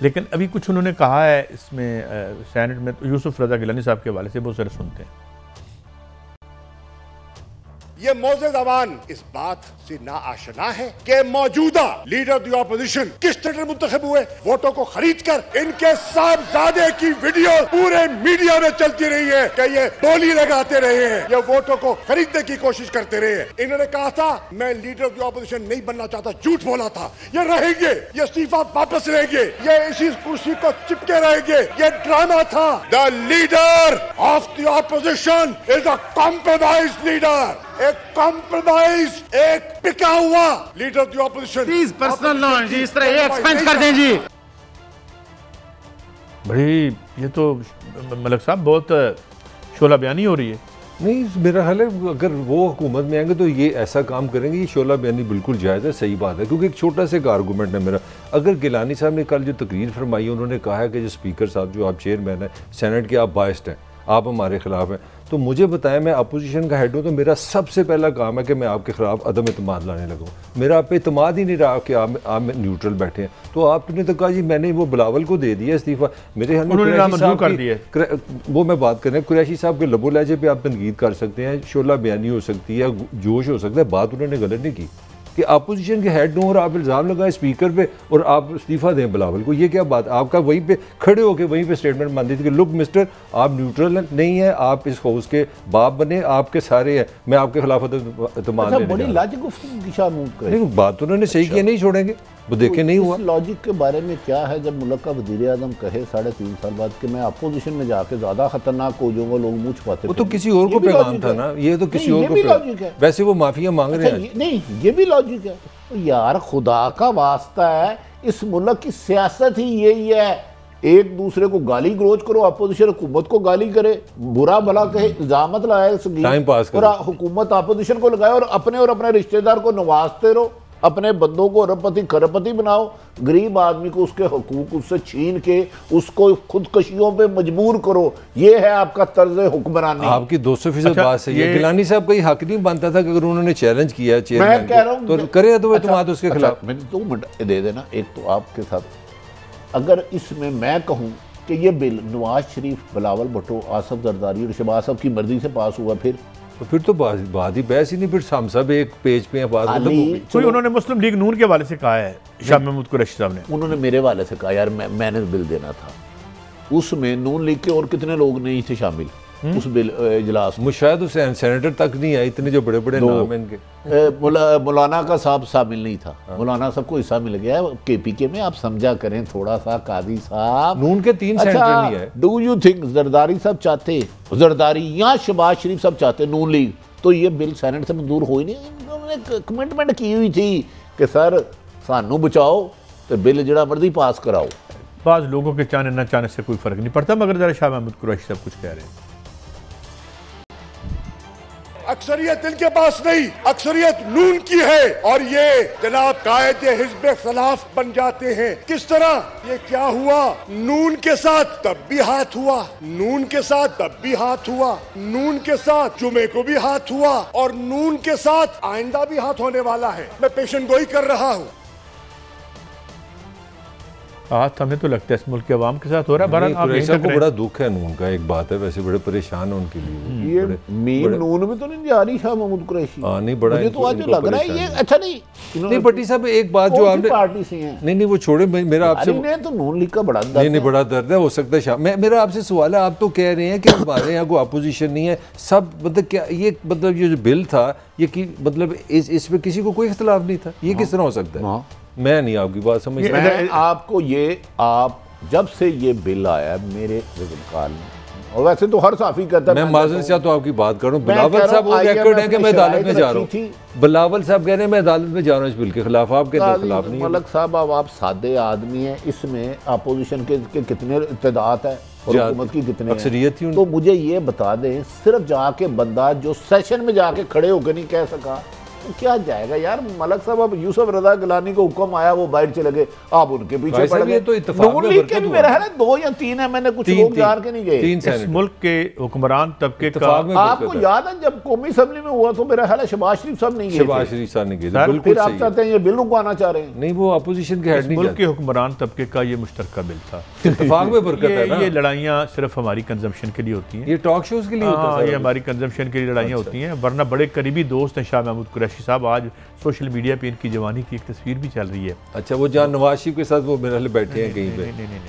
लेकिन अभी कुछ उन्होंने कहा है इसमें सेनेट में, तो यूसुफ रज़ा गिलानी साहब के हवाले से बहुत सारे सुनते हैं। ये मौज़े ज़बान इस बात से ना आशना है कि मौजूदा लीडर दी ऑपोजिशन किस तरह मुंतखब हुए, वोटों को खरीद कर। इनके साहबजादे की वीडियो पूरे मीडिया में चलती रही है कि ये बोली लगाते रहे हैं, ये वोटों को खरीदने की कोशिश करते रहे हैं। इन्होंने कहा था मैं लीडर दी ऑपोजिशन नहीं बनना चाहता, झूठ बोला था। ये रहेंगे, ये इस्तीफा वापस लेंगे, ये इसी कुर्सी को चिपके रहेंगे, ये ड्रामा था। The leader of the opposition is a compromise leader, एक कॉम्प्रोमाइज, एक पिका हुआ leader of the opposition. Please personal ना जी, इस तरह एक्सपेंस कर दें जी। बड़ी ये तो मलिक साहब बहुत शोला बयानी हो रही है। नहीं, मेरा ख्याल है अगर वो हुकूमत में आएंगे तो ये ऐसा काम करेंगे, ये शोला बयानी बिल्कुल जायज़ है, सही बात है। क्योंकि एक छोटा सा एक आर्गूमेंट है मेरा, अगर गिलानी साहब ने कल जो तकरीर फरमाई, उन्होंने कहा है कि जो स्पीकर साहब, जो आप चेयरमैन हैं सेनेट के, आप बायस्ड हैं, आप हमारे खिलाफ हैं, तो मुझे बताएं, मैं अपोजिशन का हेड हूँ, तो मेरा सबसे पहला काम है कि मैं आपके खिलाफ अदम एतमाद लाने लगूँ। मेरा आप पे एतमाद ही नहीं रहा कि आप न्यूट्रल बैठे हैं। तो आपने तो कहा जी मैंने वो बिलावल को दे दिया इस्तीफा, मेरे ख्याल में वो मैं बात कर रहे हैं, कुरैशी साहब के लबो लहजे पे आप तनकीद कर सकते हैं, शोला बयानी हो सकती है, जोश हो सकता है, बात उन्होंने गलत नहीं की कि अपोजिशन के हेड हो और आप इल्ज़ाम लगाए स्पीकर पे और आप इस्तीफ़ा दें बिलावल को। ये क्या बात, आपका वहीं पे खड़े होकर वहीं पे स्टेटमेंट मान दी थी कि लुक मिस्टर, आप न्यूट्रल नहीं है, आप इस हाउस के बाप बने, आपके सारे हैं, मैं आपके खिलाफ बड़ी लॉजिक की शामिल करें। बात उन्होंने सही किया, नहीं छोड़ेंगे, वो देखे नहीं हुआ। लॉजिक के बारे में क्या है, जब मुल्क का वज़ीर-ए-आज़म कहे 3.5 साल बाद कि मैं अपोजिशन में जाके ज़्यादा खतरनाक हो जाऊंगा, लोग मुँह छुपाते, वो तो किसी और को पैगाम था ना, ये तो किसी और को, वैसे वो माफिया मांग रहे हैं। नहीं, ये भी लॉजिक है यार, खुदा का वास्ता है, इस मुल्क की सियासत ही यही है, एक दूसरे को गाली गलोच करो, अपोजिशन हुकूमत को गाली करे, बुरा भला कहे, इल्जामत लगाए, टाइम पास करो, और हुकूमत अपोजिशन को लगाए, और अपने रिश्तेदार को नवाजते रहो, अपने बंदों को अरबपति खरबपति बनाओ, गरीब आदमी को उसके हकूक उससे छीन के उसको खुदकशियों पे मजबूर करो। ये है आपका तर्ज हुक्मरानी। आपकी 200% बात सही है। गिलानी साहब का ही हक नहीं बनता था कि अगर उन्होंने चैलेंज किया चेयरमैन, मैं कह रहा हूं तो करे तो एतमाद उसके खिलाफ। मैंने 2 मिनट दे देना, एक तो आपके साथ, अगर इसमें मैं कहूँ कि ये बिल नवाज शरीफ, बिलावल भुट्टो, आसफ जरदारी और शहबाज साहब की मर्जी से पास हुआ, फिर तो बात ही बहस ही नहीं, फिर हम सब एक पेज पे हैं, बात खत्म हो गई। कोई उन्होंने मुस्लिम लीग नून के हवाले से कहा है, शाह महमूद कुरैशी साहब ने, उन्होंने मेरे वाले से कहा यार मैंने बिल देना था, उसमें नून लीग के और कितने लोग नहीं थे शामिल उस बिल इजलास में, शायद उस सेनेटर तक नहीं आए, इतने जो बड़े बड़े नाम हैं इनके। मौलाना का साहब शामिल नहीं था, मौलाना साहब को हिस्सा मिल गया KPK में। आप समझा करें थोड़ा सा कादी साहब, नून के 3 सेनेटर नहीं है। डू यू थिंक जरदारी साहब चाहते, जरदारी या शहबाज शरीफ साहब चाहते नून लीग, तो ये बिल सेनेट से मंजूर हो ही नहीं। उन्होंने कमिटमेंट की हुई थी कि सर सानू बचाओ तो बिल जड़ा मर्जी पास कराओ। बाज़ लोगों के चाहने न चाहने से कोई फर्क नहीं पड़ता, मगर जरा शाह महमूद कुरैशी साहब कुछ कह रहे हैं। अक्सरियत इनके पास नहीं, अक्सरियत नून की है और ये जनाब कायदे हिज़्ब खिलाफ बन जाते हैं। किस तरह? ये क्या हुआ? नून के साथ तब भी हाथ हुआ, नून के साथ तब भी हाथ हुआ, नून के साथ जुमे को भी हाथ हुआ और नून के साथ आइंदा भी हाथ होने वाला है। मैं पेशन गोई कर रहा हूँ। हाथ हमें तो लगता है इस मुल्क के अवाम के साथ हो रहा है। कुरैशी को बड़ा दुख है नून का, एक बात है, वैसे बड़े परेशान है उनके लिए। ये मीम नून में तो नहीं जा रही शाह महमूद कुरैशी। हाँ नहीं, बड़ा मुझे तो आज लग रहा है ये अच्छा नहीं भट्टी साहब, एक बात जो आपने पार्टी से हैं। नहीं वो छोड़े, मेरा आपसे तो नून लीग का बड़ा दर्द नहीं बड़ा दर्द है, हो सकता है। मेरा आपसे सवाल है, आप तो कह रहे हैं कि हमारे यहाँ कोई अपोजिशन नहीं है, सब मतलब क्या ये मतलब ये जो बिल था ये कि मतलब इसमें किसी को कोई इख्तिलाफ नहीं था, ये किस तरह हो सकता है? मैं नहीं आपकी बात समझ। मैं आपको ये, आप जब से ये बिल आया मेरे काल में, और वैसे तो हर साफी करता है, मैं माजरत से तो आपकी बात कर रहा हूँ। बिलावल साहब वो रिकॉर्ड है कि मैं अदालत में जा रहा हूँ, बिलावल साहब कह रहे हैं मैं अदालत में जा रहा हूँ इस बिल के खिलाफ, आपके खिलाफ नहीं। मलक साहब अब आप सादे आदमी हैं, इसमें अपोजिशन के कितने इत्तेदात है और हुकूमत की कितने अक्सरियत ही, तो मुझे ये बता दें, सिर्फ जाके बंदा जो सेशन में जाके खड़े होकर नहीं कह सका तो क्या जाएगा यार। मलक साहब अब यूसुफ रजा गिलानी को हुक्म आया, वो बाहर चले गए, आप उनके पीछे पड़ गए। तो इत्तेफाक में बरकत हुआ। मेरा है 2 या 3 है, मैंने कुछ लोग जान के नहीं गए। इस मुल्क के हुक्मरान तबके का आपको याद है जब कौमी असेंबली में हुआ तो मेरा ख्याल है शहबाज शरीफ साहब नहीं गए, शहबाज शरीफ साहब नहीं गए। फिर आप चाहते हैं ये बिल रुकवाना चाह रहे हैं? नहीं, वो अपोजिशन के हेड नहीं, मुल्क के हुक्मरान तबके का ये मुश्तरका बिल था। इत्तेफाक में बरकत है ना। ये लड़ाइयाँ सिर्फ हमारी कंजम्पशन के लिए होती हैं, ये टॉक शोज के लिए होता है, ये हमारी कंजम्पशन के लिए लड़ाइयाँ होती हैं, वरना बड़े करीबी दोस्त हैं शाह महमूद कुरैशी साहब। आज सोशल मीडिया पे इनकी जवानी की एक तस्वीर भी चल रही है। अच्छा, वो जहाँ नवाज शरीफ के साथ वो मेरे हाल बैठे हैं कहीं पे? नहीं,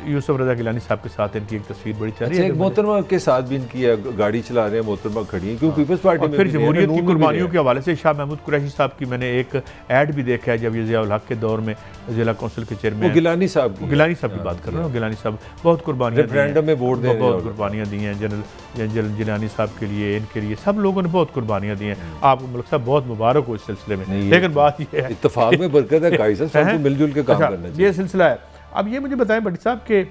यूसुफ रजा गिलानी साहब के साथ इनकी एक तस्वीर बड़ी चल रही है। एक मोहतरमा के साथ भी इनकी गाड़ी चला रहे हैं, मोहतरमा खड़ी है, क्योंकि पीपल्स पार्टी में फिर जमहूरियत की कुर्बानियों के हवाले से शाह महमूद कुरैशी साहब की मैंने एक ऐड भी देखा है, जब ये ज़िया उल हक के दौर में जिला कौंसिल के चेयरमैन गिलानी साहब की बात कर रहा हूँ। गिलानी साहब बहुत कुर्बानियाँ, रेफरेंडम में वोट देने बहुत कुर्बानियाँ दी हैं जनरल गिलानी साहब के लिए, इनके लिए, सब लोगों ने बहुत कुर्बानियाँ दी हैं। आपको मलिक साहब बहुत मुबारक हो इस सिलसिले में। लेकिन बात ये है, इत्तेफाक में बरकत है, कायद साहब मिलजुल के काम करना चाहिए, ये सिलसिला है। अब ये मुझे बताएं भट्टी साहब के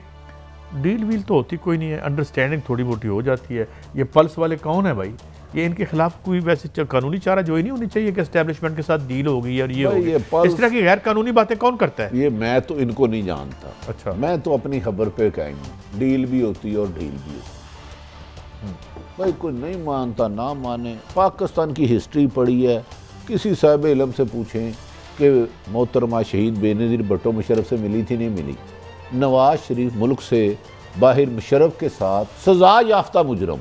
डील वील तो होती कोई नहीं है, अंडरस्टैंडिंग थोड़ी मोटी हो जाती है। ये पल्स वाले कौन है भाई? ये इनके खिलाफ कोई वैसे कानूनी चारा जो ही नहीं होनी चाहिए कि एस्टेब्लिशमेंट के साथ डील हो गई और ये हो गई। इस तरह की गैर कानूनी बातें कौन करता है? ये मैं तो इनको नहीं जानता। अच्छा, मैं तो अपनी खबर पे कहेंगे डील भी होती है और डील भी होती है। भाई कोई नहीं मानता ना माने, पाकिस्तान की हिस्ट्री पढ़ी है, किसी साहिब इल्म से पूछें कि मोहतरमा शहीद बेनज़ीर भुट्टो मुशर्रफ से मिली थी, नहीं मिली। नवाज शरीफ मुल्क से बाहर मुशर्रफ के साथ सज़ा याफ्ता मुजरम,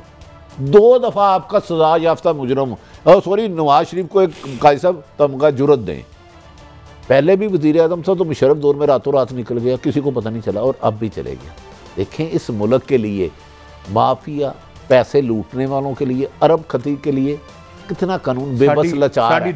2 दफ़ा आपका सज़ा याफ्ता मुजरम, और सॉरी नवाज शरीफ को एक काजी साहब तमगा जुर्रत दें। पहले भी वज़ीर आज़म था तो मुशर्रफ दौर में रातों रात निकल गया, किसी को पता नहीं चला, और अब भी चले गया। देखें इस मुल्क के लिए माफिया, पैसे लूटने वालों के लिए, अरब खतीब के लिए कितना कानून बेबस लाचार है।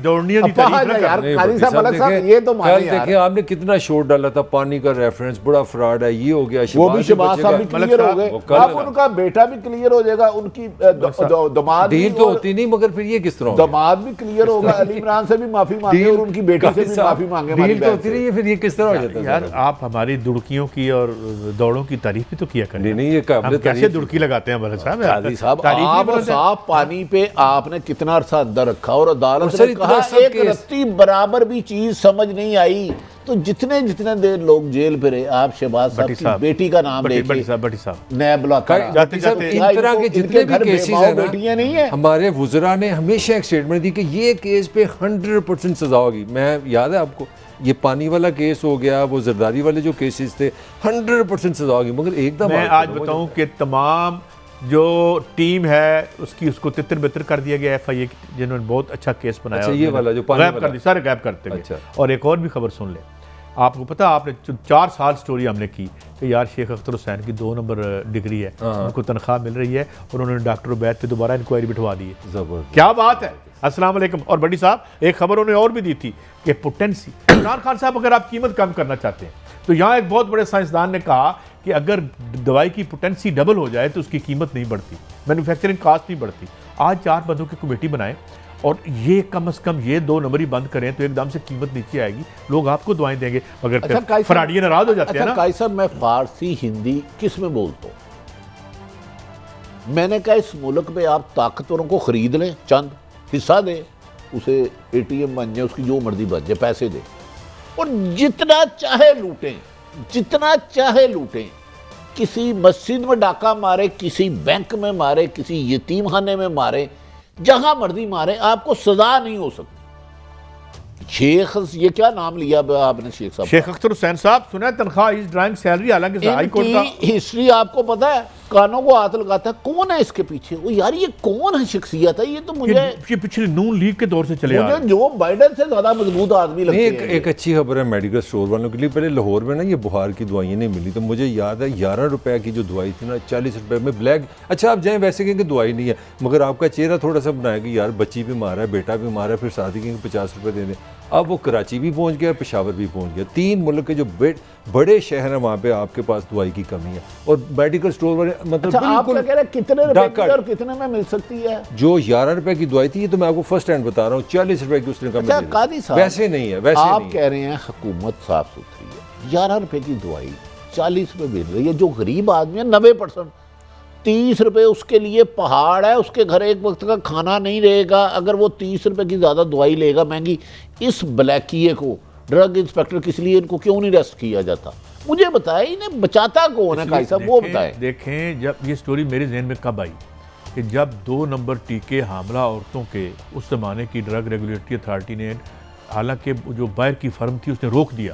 ये तो देखिए आपने कितना शोर डाला था, पानी का रेफरेंस बड़ा फ्रॉड है, ये हो गया, वो भी शहबाज साहब भी क्लियर हो गए, अब उनका बेटा भी क्लियर हो जाएगा, उनकी दामाद डील तो होती नहीं, मगर फिर ये किस तरह दामाद भी क्लियर होगा, अली इमरान से भी माफी मांगे और उनकी बेटी से भी माफी मांगे। डील तो होती नहीं, फिर ये किस तरह हो जाता है? यार आप हमारी दुड़कियों की और दौड़ों की तारीफ भी तो किया करें। नहीं, ये कैसे दुड़की लगाते हैं भरत साहब? आप साफ पानी पे आपने कितना अरसा अंदर रखा और अदालत ने कहा एक रत्ती बराबर भी चीज समझ नहीं आई, तो जितने जितने देर लोग जेल पे रहे, आप शहबाज साहब की बेटी का नाम लेके भट्टी साहब नैब जाते जाते इन तरह के जितने भी केसेस हैं ना, बेटियां नहीं है, हमारे वुज़रा ने हमेशा एक स्टेटमेंट दी कि ये केस पे 100% सजा होगी। मैं याद है आपको ये पानी वाला केस हो गया, वो जरदारी वाले जो केसेस थे 100% सजा होगी, मगर एकदम मैं आज बताऊं कि तमाम जो टीम है उसकी उसको तितर बितर कर दिया गया FIA जिन्होंने बहुत अच्छा केस बनाया। अच्छा, ये वाला जो गायब कर दी, सारे गायब करते गए। अच्छा। और एक और भी खबर सुन ले, आपको पता, आपने 4 साल स्टोरी हमने की कि यार शेख अख्तर हुसैन की 2 नंबर डिग्री है, उनको तनख्वाह मिल रही है और उन्होंने डॉक्टर उबैद पे दोबारा इंक्वायरी बिठवा दी है। जबरदस्त, क्या बात है। अस्सलाम वालेकुम। और बड़ी साहब एक खबर उन्होंने और भी दी थी कि पोटेंसी, इमरान खान साहब अगर आप कीमत कम करना चाहते हैं तो यहाँ एक बहुत बड़े साइंसदान ने कहा कि अगर दवाई की पोटेंसी डबल हो जाए तो उसकी कीमत नहीं बढ़ती, मैन्युफैक्चरिंग कॉस्ट नहीं बढ़ती। आज 4 बंदों की कमेटी बनाएं और ये कम से कम ये 2 नंबर ही बंद करें तो एकदम से कीमत नीचे आएगी, लोग आपको दवाएं देंगे। मगर फराडिये नाराज हो जाते हैं ना। काई साहब, मैं फारसी हिंदी किस में बोलता हूँ? मैंने कहा इस मुल्क में आप ताकतवरों को खरीद लें, चंद हिस्सा दे, उसे ATM बन जाए, उसकी जो मर्जी बन जाए, पैसे दे और जितना चाहे लूटें, जितना चाहे लूटें। किसी मस्जिद में डाका मारे, किसी बैंक में मारे, किसी यतीम खाने में मारे, जहां मर्जी मारे, आपको सजा नहीं हो सकती। शेख, ये क्या नाम लिया आपने शेख साहब? शेख अख्तर हुसैन साहब, सुना तनख्वाह इज ड्राइंग सैलरी, हालांकि हाई कोर्ट का हिस्ट्री आपको पता है, कानों को हाथ लगाता है। कौन है इसके पीछे? वो यार ये कौन है शख्सियत है? ये तो मुझे ये पिछले नून लीग के दौर से चले आ रहे हैं। जो बाइडन से ज्यादा मजबूत आदमी लगते हैं। एक अच्छी खबर है मेडिकल स्टोर वालों के लिए। पहले लाहौर में ना ये बुखार की दवाइयाँ नहीं मिली, तो मुझे याद है 11 रुपए की जो दवाई थी ना, 40 रुपए में ब्लैक। अच्छा, आप जाएँ वैसे कहेंगे दवाई नहीं है, मगर आपका चेहरा थोड़ा सा बनाया कि यार बच्ची बीमार है, बेटा बीमार है, फिर शादी कहेंगे 50 रुपये दे दें। अब वो कराची भी पहुंच गया, पेशावर भी पहुंच गया। 3 मुल्क के जो बड़े शहर हैं वहाँ पे आपके पास दवाई की कमी है और मेडिकल स्टोर वाले मतलब अच्छा, आप क्या कह रहे हैं कितने रुपए की और कितने में मिल सकती है? जो 11 रुपए की दवाई थी, ये तो मैं आपको फर्स्ट हैंड बता रहा हूँ, 40 रुपए की उसने कम। कादी साहब, वैसे नहीं है, वैसे आप नहीं कह रहे हैं हुकूमत साफ सुथरी है, 11 रुपए की दवाई 40 रुपए मिल रही है। जो गरीब आदमी है 90%, 30 रुपए उसके लिए पहाड़ है, उसके घर एक वक्त का खाना नहीं रहेगा अगर वो 30 रुपए की ज़्यादा दवाई लेगा महंगी। इस ब्लैकिए को ड्रग इंस्पेक्टर किस लिए इनको क्यों नहीं अरेस्ट किया जाता? मुझे बताए, इन्हें बचाता कौन है भाई साहब, वो बताए। देखें, जब ये स्टोरी मेरे जहन में कब आई कि जब 2 नंबर टीके हामला औरतों के उस जमाने की ड्रग रेगुलेटरी अथॉरिटी ने, हालांकि जो बाहर की फर्म थी उसने रोक दिया,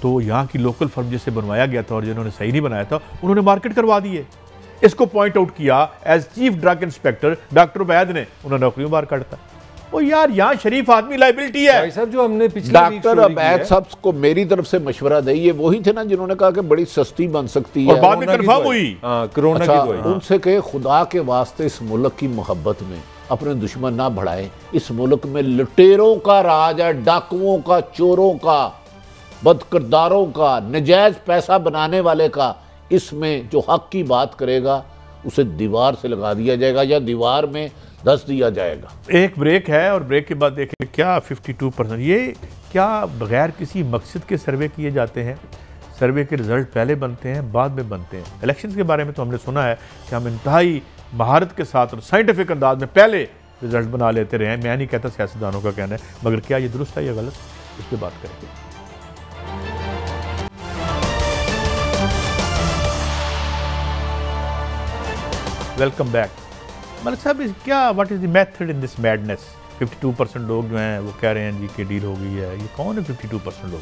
तो यहाँ की लोकल फर्म जिससे बनवाया गया था और जिन्होंने सही नहीं बनाया था उन्होंने मार्केट करवा दिए। इसको पॉइंट आउट किया as chief drug inspector doctor Ubaid ने, उन्होंने नौकरी बाहर काटता। ओ यार, यहाँ शरीफ आदमी लाइबिलिटी है। भाई साहब, जो हमने पिछले डॉक्टर उबैद साहब को मेरी तरफ से मशवरा दे, ये वही थे ना जिन्होंने कहा कि बड़ी सस्ती बन सकती है और बाद में कंफर्म हुई। कोरोना की दवाई। उनसे कहे खुदा के वास्ते इस मुल्क की मोहब्बत में अपने दुश्मन ना बढ़ाए। इस मुल्क में लुटेरों का राज है, डाकुओं का, चोरों का, बदकिरदारों का, नजायज पैसा बनाने वाले का। इसमें जो हक की बात करेगा उसे दीवार से लगा दिया जाएगा या दीवार में धस दिया जाएगा। एक ब्रेक है और ब्रेक के बाद देखिए क्या 52%, ये क्या बगैर किसी मकसद के सर्वे किए जाते हैं? सर्वे के रिजल्ट पहले बनते हैं, बाद में बनते हैं। इलेक्शंस के बारे में तो हमने सुना है कि हम इंतहाई महारत के साथ और साइंटिफिक अंदाज में पहले रिजल्ट बना लेते रहे हैं। मैं नहीं कहता सियासतदानों का कहना है, मगर क्या ये दुरुस्त है या गलत, इस पर बात करेंगे। Welcome back. मलिक साहब, क्या what is the method in this madness? 52% लोग जो हैं वो कह रहे हैं जी कि डील हो गई है। ये कौन है 52% लोग?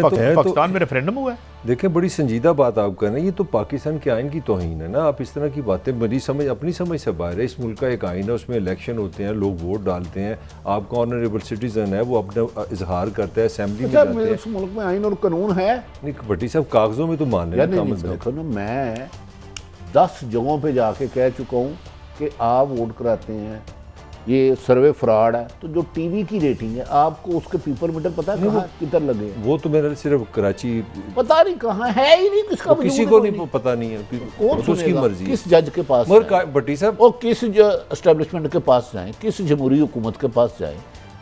पाकिस्तान में रेफरेंडम हुआ है। देखें, बड़ी संजीदा बात आप कर रहे हैं, ये तो पाकिस्तान के आइन की तौहीन है ना। आप इस तरह की बातें मेरी समझ, अपनी समझ से बाहर है। इस मुल्क का एक आइन है, उसमें इलेक्शन होते हैं, लोग वोट डालते हैं, आपका ऑनरेबल सिटीजन है, वो अपना इजहार करता है, असेंबली में जाते हैं। इस मुल्क में आइन और कानून है नहीं भट्टी साहब, कागजों में तो मान लें। देखो ना, मैं 10 जगहों पे जाके कह चुका हूँ कि आप वोट कराते हैं, ये सर्वे फ्रॉड है। तो जो टीवी की रेटिंग है, आपको उसके पीपल मीटर पता है कहाँ किधर लगे? वो तो मेरा सिर्फ कराची, पता नहीं कहाँ है ही नहीं, किसका किसी को नहीं पता नहीं है, कौन तो उसकी मर्जी। किस जज के पास भट्टी साहब, और किस एस्टेब्लिशमेंट के पास जाएं, किस जमहूरी हुकूमत के पास जाएं,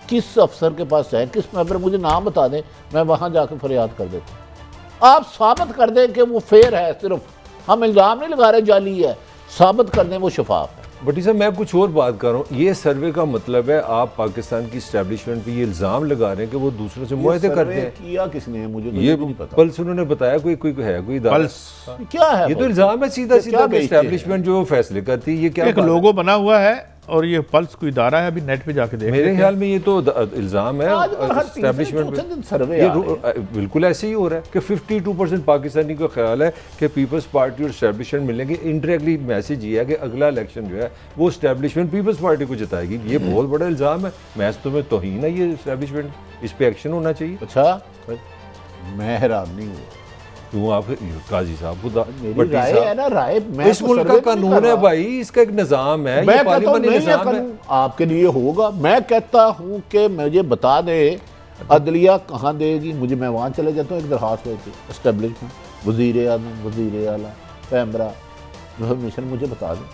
किस अफसर के पास जाएं, किस मेंबर, मुझे नाम बता दें, मैं वहाँ जाकर फरियाद कर देता हूँ। आप साबित कर दें कि वो फेयर है, सिर्फ हम इल्ज़ाम नहीं लगा रहे जाली है, साबित कर दें वो शफाफ है। भट्टी साहब, मैं कुछ और बात कर रहा हूँ। ये सर्वे का मतलब है आप पाकिस्तान की एस्टेब्लिशमेंट पे ये इल्ज़ाम लगा रहे हैं कि वो दूसरों से मुआहदे करते हैं। किया किसने है मुझे ये नहीं पता। पल्स उन्होंने बताया, कोई है कोई पल्स क्या है? ये तो इल्ज़ाम है सीधा सीधा, एस्टेब्लिशमेंट जो फैसले करती है। ये क्या एक लोगो बना हुआ है और ये पल्स कोई इदारा है, अभी नेट पे जाके देख मेरे ख्याल में ये तो इल्ज़ाम है एस्टैब्लिशमेंट बिल्कुल ऐसे ही हो रहा है कि 52% पाकिस्तानी को ख्याल है कि पीपल्स पार्टी और एस्टैब्लिशमेंट मिलेंगे। इनडायरेक्टली मैसेज ये है कि अगला इलेक्शन जो है वो एस्टैब्लिशमेंट पीपल्स पार्टी को जिताएगी। ये बहुत बड़ा इल्ज़ाम है, महज तुम्हें तौहीन है ये एस्टैब्लिशमेंट, इस पर एक्शन होना चाहिए। अच्छा मैं हैरान नहीं हूँ क्यों आप काजी साहब राय है ना, राय मैं इस मुल्क का कानून है भाई, इसका एक निज़ाम है, मैं पार्लियामानी निज़ाम है, आपके लिए होगा। मैं कहता हूँ कि मुझे बता दे अदलिया कहाँ देगी, मुझे मैं वहाँ चले जाता हूँ एक दरखास्त लेके, एस्टेब्लिशमेंट वज़ीर आज़म वज़ीर आला पैमरा मिशन मुझे बता दें।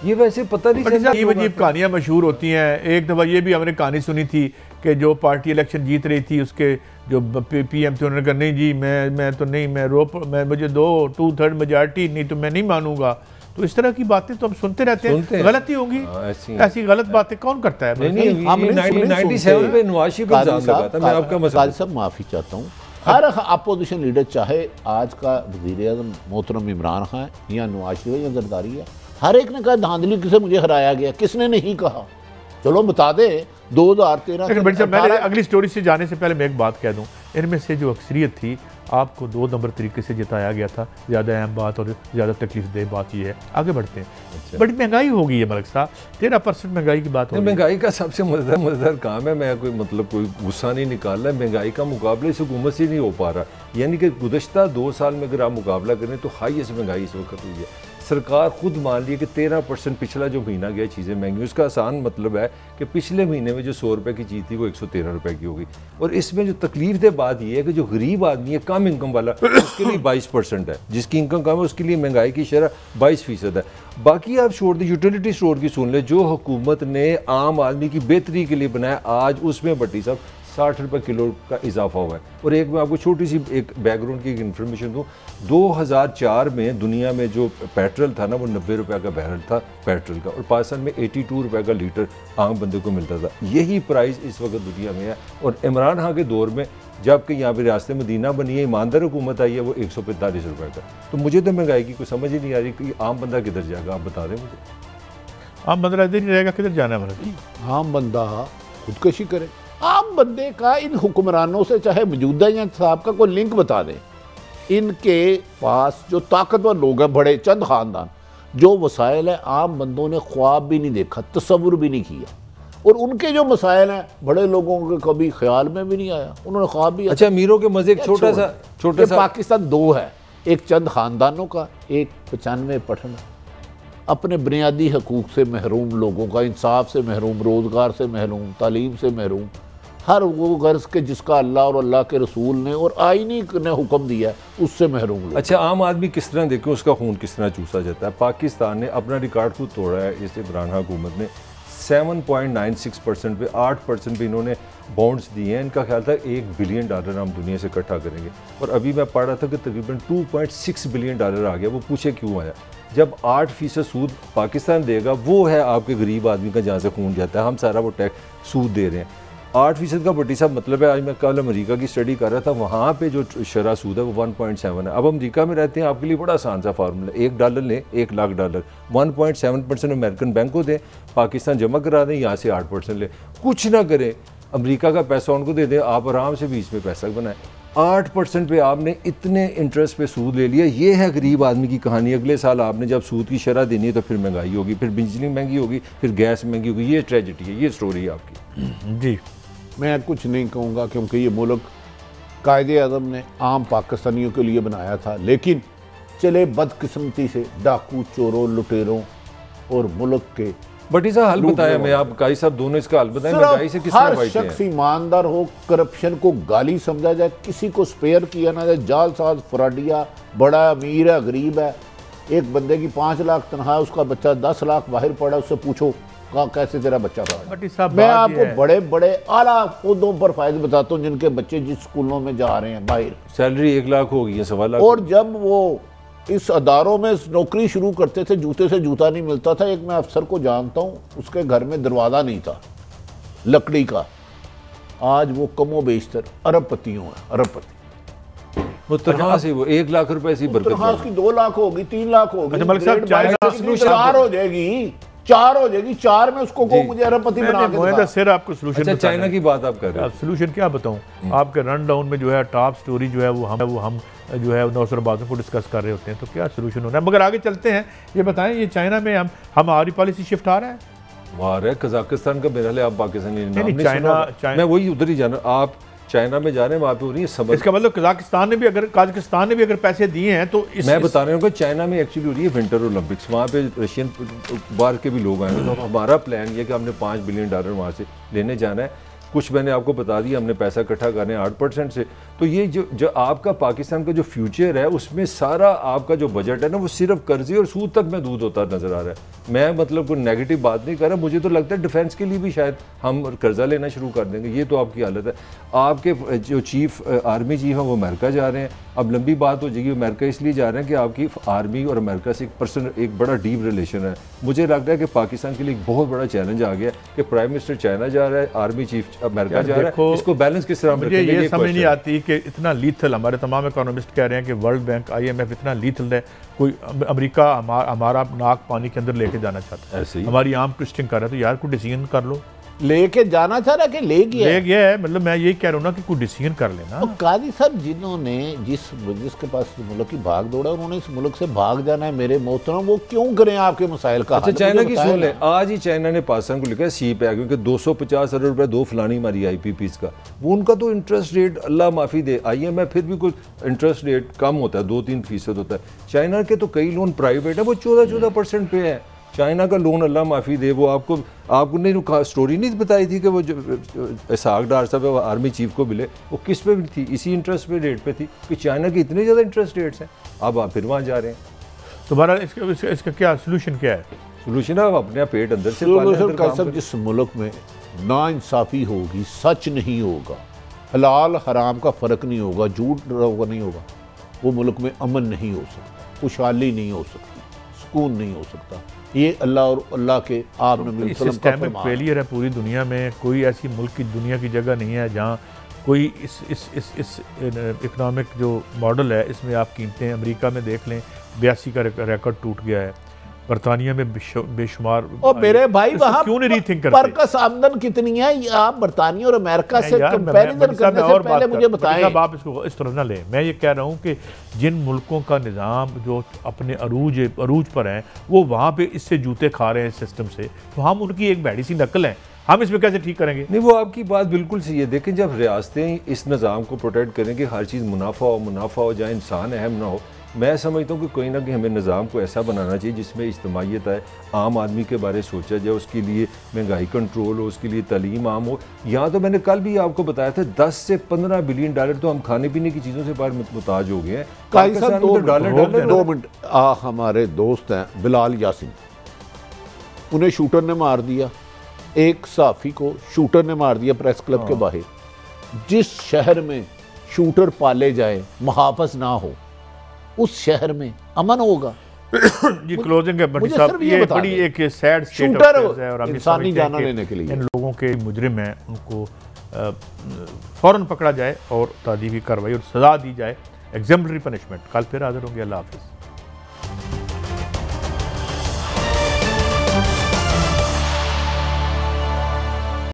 ये वैसे पता नहीं चलता, ये अजीब कहानियाँ मशहूर होती हैं। एक दफ़ा ये भी हमने कहानी सुनी थी कि जो पार्टी इलेक्शन जीत रही थी उसके जो PM थे उन्होंने कहा नहीं जी मैं तो नहीं, मैं मुझे 2/3 मेजॉरिटी नहीं तो मैं नहीं मानूंगा। तो इस तरह की बातें तो हम सुनते रहते हैं, गलती होंगी, ऐसी गलत बातें कौन करता है? साहब माफ़ी चाहता हूँ, हर अपोजिशन लीडर चाहे आज का वज़ीर आज़म मोहतरम इमरान खान या नवाज शरीफ या जरदारी है, हर एक ने कहा धांधली से मुझे हराया गया, किसने नहीं कहा? चलो बता दे 2013। लेकिन बड़ी साहब मैंने अगली स्टोरी से जाने से पहले मैं एक बात कह दूं, इनमें से जो अक्सरियत थी आपको 2 नंबर तरीके से जिताया गया था। ज़्यादा अहम बात और ज़्यादा तकलीफदेह बात ये है, आगे बढ़ते हैं। अच्छा। बड़ी महंगाई हो गई है मलिक साहब, 13% महंगाई की बात हो। महंगाई का सबसे मज़ेदार काम है, मैं कोई गुस्सा नहीं निकाल रहा, महंगाई का मुकाबला इस हुकूमत से नहीं हो पा रहा। यानी कि गुज़श्ता 2 साल में अगर आप मुकाबला करें तो हाईएस्ट महंगाई इस वक्त हुई है। सरकार खुद मान ली कि 13% पिछला जो महीना गया चीज़ें महंगी, उसका आसान मतलब है कि पिछले महीने में जो 100 रुपये की चीज़ थी वो 113 रुपये की हो गई। और इसमें जो तकलीफ दे बात ये है कि जो गरीब आदमी है, कम इनकम वाला, उसके लिए 22% है, जिसकी इनकम कम है उसके लिए महंगाई की शरह 22% है। बाकी आप छोड़ दें, यूटिलिटी स्टोर की सुन ले, जो हुकूमत ने आम आदमी की बेहतरी के लिए बनाया, आज उसमें भट्टी साहब 60 रुपये किलो का इजाफा हुआ है। और एक मैं आपको छोटी सी एक बैकग्राउंड की इन्फॉर्मेशन दूँ, 2004 में दुनिया में जो पेट्रोल था ना वो 90 रुपये का बैरल था पेट्रोल का, और पाकिस्तान में 82 रुपये का लीटर आम बंदे को मिलता था। यही प्राइस इस वक्त दुनिया में है। और इमरान खान के दौर में जबकि यहाँ पर रियासत मदीना बनी है, ईमानदार हुकूमत आई है, वो 145 रुपये का। तो मुझे तो महंगाई की कोई समझ ही नहीं आ रही कि आम बंदा किधर जाएगा, आप बता दें मुझे। आम बंदा इधर ही रहेगा, किधर जाना है? आम बंदा खुदकशी करे। आम बंदे का इन हुक्मरानों से चाहे मौजूदा या साहब का कोई लिंक बता दें। इनके पास जो ताकतवर लोग हैं, बड़े चंद खानदान, जो वसाइल है आम बंदों ने ख्वाब भी नहीं देखा, तस्वुर भी नहीं किया। और उनके जो मसाइल हैं बड़े लोगों के कभी ख्याल में भी नहीं आया, उन्होंने ख्वाब भी। अच्छा अमीरों के मजे छोटा सा पाकिस्तान 2 है, एक चंद खानदानों का, एक 95 पठन अपने बुनियादी हकूक़ से महरूम लोगों का, इंसाफ से महरूम, रोज़गार से महरूम, तालीम से महरूम, हर वो गर्ज़ के जिसका अल्लाह और अल्लाह के रसूल ने और आईनी ने हुक्म दिया उससे महरूम लोग। अच्छा आम आदमी किस तरह देखें, उसका खून किस तरह चूसा जाता है। पाकिस्तान ने अपना रिकॉर्ड खुद तोड़ा है। इस इमरान खान हुकूमत ने 7.96% पे 8% पे इन्होंने बॉन्ड्स दिए हैं। इनका ख्याल था $1 बिलियन हम दुनिया से इकट्ठा करेंगे, और अभी मैं पढ़ रहा था कि तकरीबन $2.6 बिलियन आ गया। वो पूछे क्यों आया? जब 8% सूद पाकिस्तान देगा, वो है आपके गरीब आदमी का जहाँ से खून जाता है, हम सारा वो टैक्स सूद दे रहे हैं। 8% का भट्टी साहब मतलब है, आज मैं कल अमेरिका की स्टडी कर रहा था, वहाँ पे जो शरह सूद है वो 1.7 है। अब अमेरिका में रहते हैं, आपके लिए बड़ा आसान सा फार्मूला, $1 लें, $1 लाख, 1.7% अमेरिकन बैंक को दें, पाकिस्तान जमा करा दें, यहाँ से 8% लें, कुछ ना करें, अमेरिका का पैसा उनको दे दें, आप आराम से बीच में पैसा बनाएं। 8% पे आपने इतने इंटरेस्ट पे सूद ले लिया। ये है गरीब आदमी की कहानी। अगले साल आपने जब सूद की शरह देनी है तो फिर महंगाई होगी, फिर बिजली महंगी होगी, फिर गैस महंगी होगी। ये ट्रेजेडी है, ये स्टोरी है आपकी। जी मैं कुछ नहीं कहूँगा, क्योंकि ये मुल्क कायदे आज़म ने आम पाकिस्तानियों के लिए बनाया था, लेकिन चले बदकिस्मती से डाकू, चोरों, लुटेरों और मुल्क के बट इसका हल बताया मैं, आप काई साहब दोनों इसका हल बताएं। महंगाई से किस तरह हर शख्स ईमानदार हो, करप्शन को गाली समझा जाए, किसी को स्पेयर किया ना जाए, जालसाज, फ्रॉडिया, बड़ा अमीर है, गरीब है। एक बंदे की 5 लाख तनख्वाह, उसका बच्चा 10 लाख बाहर पड़ा, उससे पूछो कैसे तेरा बच्चा पढ़ा। मैं आपको बड़े बड़े आला पौधों पर फायदे बताता हूँ जिनके बच्चे जिस स्कूलों में जा रहे हैं, बाहर सैलरी 1 लाख होगी, 1.25 लाख। और जब वो इस अदारों में नौकरी शुरू करते थे, जूते से जूता नहीं मिलता था। एक मैं अफसर को जानता हूँ, उसके घर में दरवाज़ा नहीं था लकड़ी का। आज वो कमो बेशतर अरबपतियों है, अरबपति। वो तनख्वाह से वो 1 लाख रुपए से बरकत, तनख्वाह उसकी 2 लाख होगी, 3 लाख होगी, हो जाएगी। 4 हो जाएगी, 4 में उसको को मुझे अरबपति बना के दिखा। सर आपको सोल्यूशन, अच्छा चाइना की बात आप कर रहे हैं, सोल्यूशन क्या बताऊं आपके रन डाउन में जो है टॉप स्टोरी जो है वो हम जो है नौसर बातों को डिस्कस कर रहे होते हैं, तो क्या सोल्यूशन होना है। मगर आगे चलते हैं, ये बताएं ये चाइना में हमारी पॉलिसी शिफ्ट आ रहा है, वहाँ है कजाकिस्तान का मेरा आप पाकिस्तानी नहीं, चाइना मैं वही उधर ही जाना, आप चाइना में जा रहे हैं वहाँ पे हो रही है समझ। इसका मतलब कजाकिस्तान ने भी अगर पैसे दिए हैं तो मैं बता रहा हूँ कि चाइना में एक्चुअली हो रही है विंटर ओलंपिक्स, वहाँ पे रशियन बाहर के भी लोग आएंगे, तो हमारा प्लान ये कि हमने $5 बिलियन वहाँ से लेने जाना है। कुछ मैंने आपको बता दिया, हमने पैसा इकट्ठा करने 8% से। तो ये जो आपका पाकिस्तान का जो फ्यूचर है उसमें सारा आपका जो बजट है ना वो सिर्फ कर्जे और सूद तक महदूद होता नजर आ रहा है। मैं मतलब कोई नेगेटिव बात नहीं कर रहा, मुझे तो लगता है डिफेंस के लिए भी शायद हम कर्जा लेना शुरू कर देंगे। ये तो आपकी हालत है। आपके जो चीफ आर्मी चीफ है वो अमेरिका जा रहे हैं, अब लंबी बात हो जाएगी। अमेरिका इसलिए जा रहे हैं कि आपकी आर्मी और अमेरिका से एक बड़ा डीप रिलेशन है। मुझे लगता है कि पाकिस्तान के लिए एक बहुत बड़ा चैलेंज आ गया कि प्राइम मिनिस्टर चाइना जा रहा है, आर्मी चीफ अमेरिका जा रहा है, इसको बैलेंस किस तरह मुझे ये समझ नहीं आती कि इतना लीथल, हमारे तमाम इकोनॉमिस्ट कह रहे हैं कि वर्ल्ड बैंक IMF इतना लीथल है, कोई अमेरिका हमारा नाक पानी के अंदर लेके जाना चाहता है, हमारी आर्म ट्विस्टिंग कर रहा है, तो यार कोई डिसीजन कर लो। लेके जाना चाह रहा है कि ले गया है, मतलब मैं यही कह रहा हूँ ना कि कोई डिसीजन कर लेना। तो काजी साहब जिन्होंने जिसके पास मुल्क की भाग दौड़ा, उन्होंने इस मुल्क से भाग जाना है मेरे मोहतरम, वो क्यों करें आपके मसाइल का। अच्छा चाइना की सुन ले, आज ही चाइना ने पाकिस्तान को लिखा सी पे क्योंकि 250 अरब रुपए 2 फलानी मारी IPPs का, वो उनका तो इंटरेस्ट रेट अल्लाह माफ़ी दे, IMF फिर भी कुछ इंटरेस्ट रेट कम होता है, 2-3% होता है। चाइना के तो कई लोन प्राइवेट है, वो 14% पे है। चाइना का लोन अल्लाह माफ़ी दे, वो आपको नहीं स्टोरी नहीं बताई थी कि वो जो इसहाक डार साहब वो आर्मी चीफ को मिले, वो किस पे थी, इसी इंटरेस्ट पे रेट पे थी कि चाइना के इतने ज़्यादा इंटरेस्ट रेट्स हैं। अब आप फिर वहाँ जा रहे हैं, तो बहरहाल इसका क्या सोल्यूशन क्या है? सोल्यूशन है अपने पेट अंदर से पालें। जिस मुल्क में नाइंसाफ़ी होगी, सच नहीं होगा, हलाल हराम का फ़र्क नहीं होगा, झूठ नहीं होगा, वो मुल्क में अमन नहीं हो सकता, खुशहाली नहीं हो सकती, सुकून नहीं हो सकता। ये अल्लाह और अल्लाह के आपने सिस्टमिक फेलियर है पूरी दुनिया में। कोई ऐसी मुल्क की दुनिया की जगह नहीं है जहाँ कोई इस इकनॉमिक जो मॉडल है इसमें आप कीमतें, अमेरिका में देख लें 82 का रिकॉर्ड टूट गया है, बरतानिया में बेशुमार। और मेरे भाई वहाँ क्यों नहीं रीथिंक करते? परकस आमदन कितनी है, आप बरतानिया और अमेरिका से कंपैरिजन करने से पहले मुझे बताएं। आप इसको इस तरह ना लें। मैं ये कह रहा हूँ कि जिन मुल्कों का निज़ाम जो अपने अरूज पर हैं वो वहाँ पे इससे जूते खा रहे हैं सिस्टम से, तो हम उनकी एक भैड़ी सी नकल हैं, हम इसमें कैसे ठीक करेंगे? नहीं, वो आपकी बात बिल्कुल सही है। देखें जब रियासतें इस निज़ाम को प्रोटेक्ट करें कि हर चीज़ मुनाफा हो जहाँ इंसान अहम ना हो, मैं समझता हूँ कि कोई ना कोई हमें निज़ाम को ऐसा बनाना चाहिए जिसमें इज्तिमाइयत है, आम आदमी के बारे सोचा जाए, उसके लिए महंगाई कंट्रोल हो, उसके लिए तालीम आम हो। यहाँ तो मैंने कल भी आपको बताया था 10 से 15 बिलियन डॉलर तो हम खाने पीने की चीज़ों से बाहर मुताज हो गए हैं। दो मिनट, हमारे दोस्त हैं बिलाल यासिन, उन्हें शूटर ने मार दिया, एक सहाफ़ी को शूटर ने मार दिया प्रेस क्लब के बाहर। जिस शहर में शूटर पाले जाए, मुहाफ़िज़ ना हो, उस शहर में अमन होगा। जी क्लोजिंग है बड़ी साहब, ये बड़ी एक सैड स्टेट ऑफ है और हम इंसानी जान लेने के लिए इन लोगों के मुजरिम हैं उनको फौरन पकड़ा जाए और तादीबी कार्रवाई और सजा दी जाए, एग्जेम्पलरी पनिशमेंट। कल फिर हाजिर होंगे। अल्लाह हाफिज़।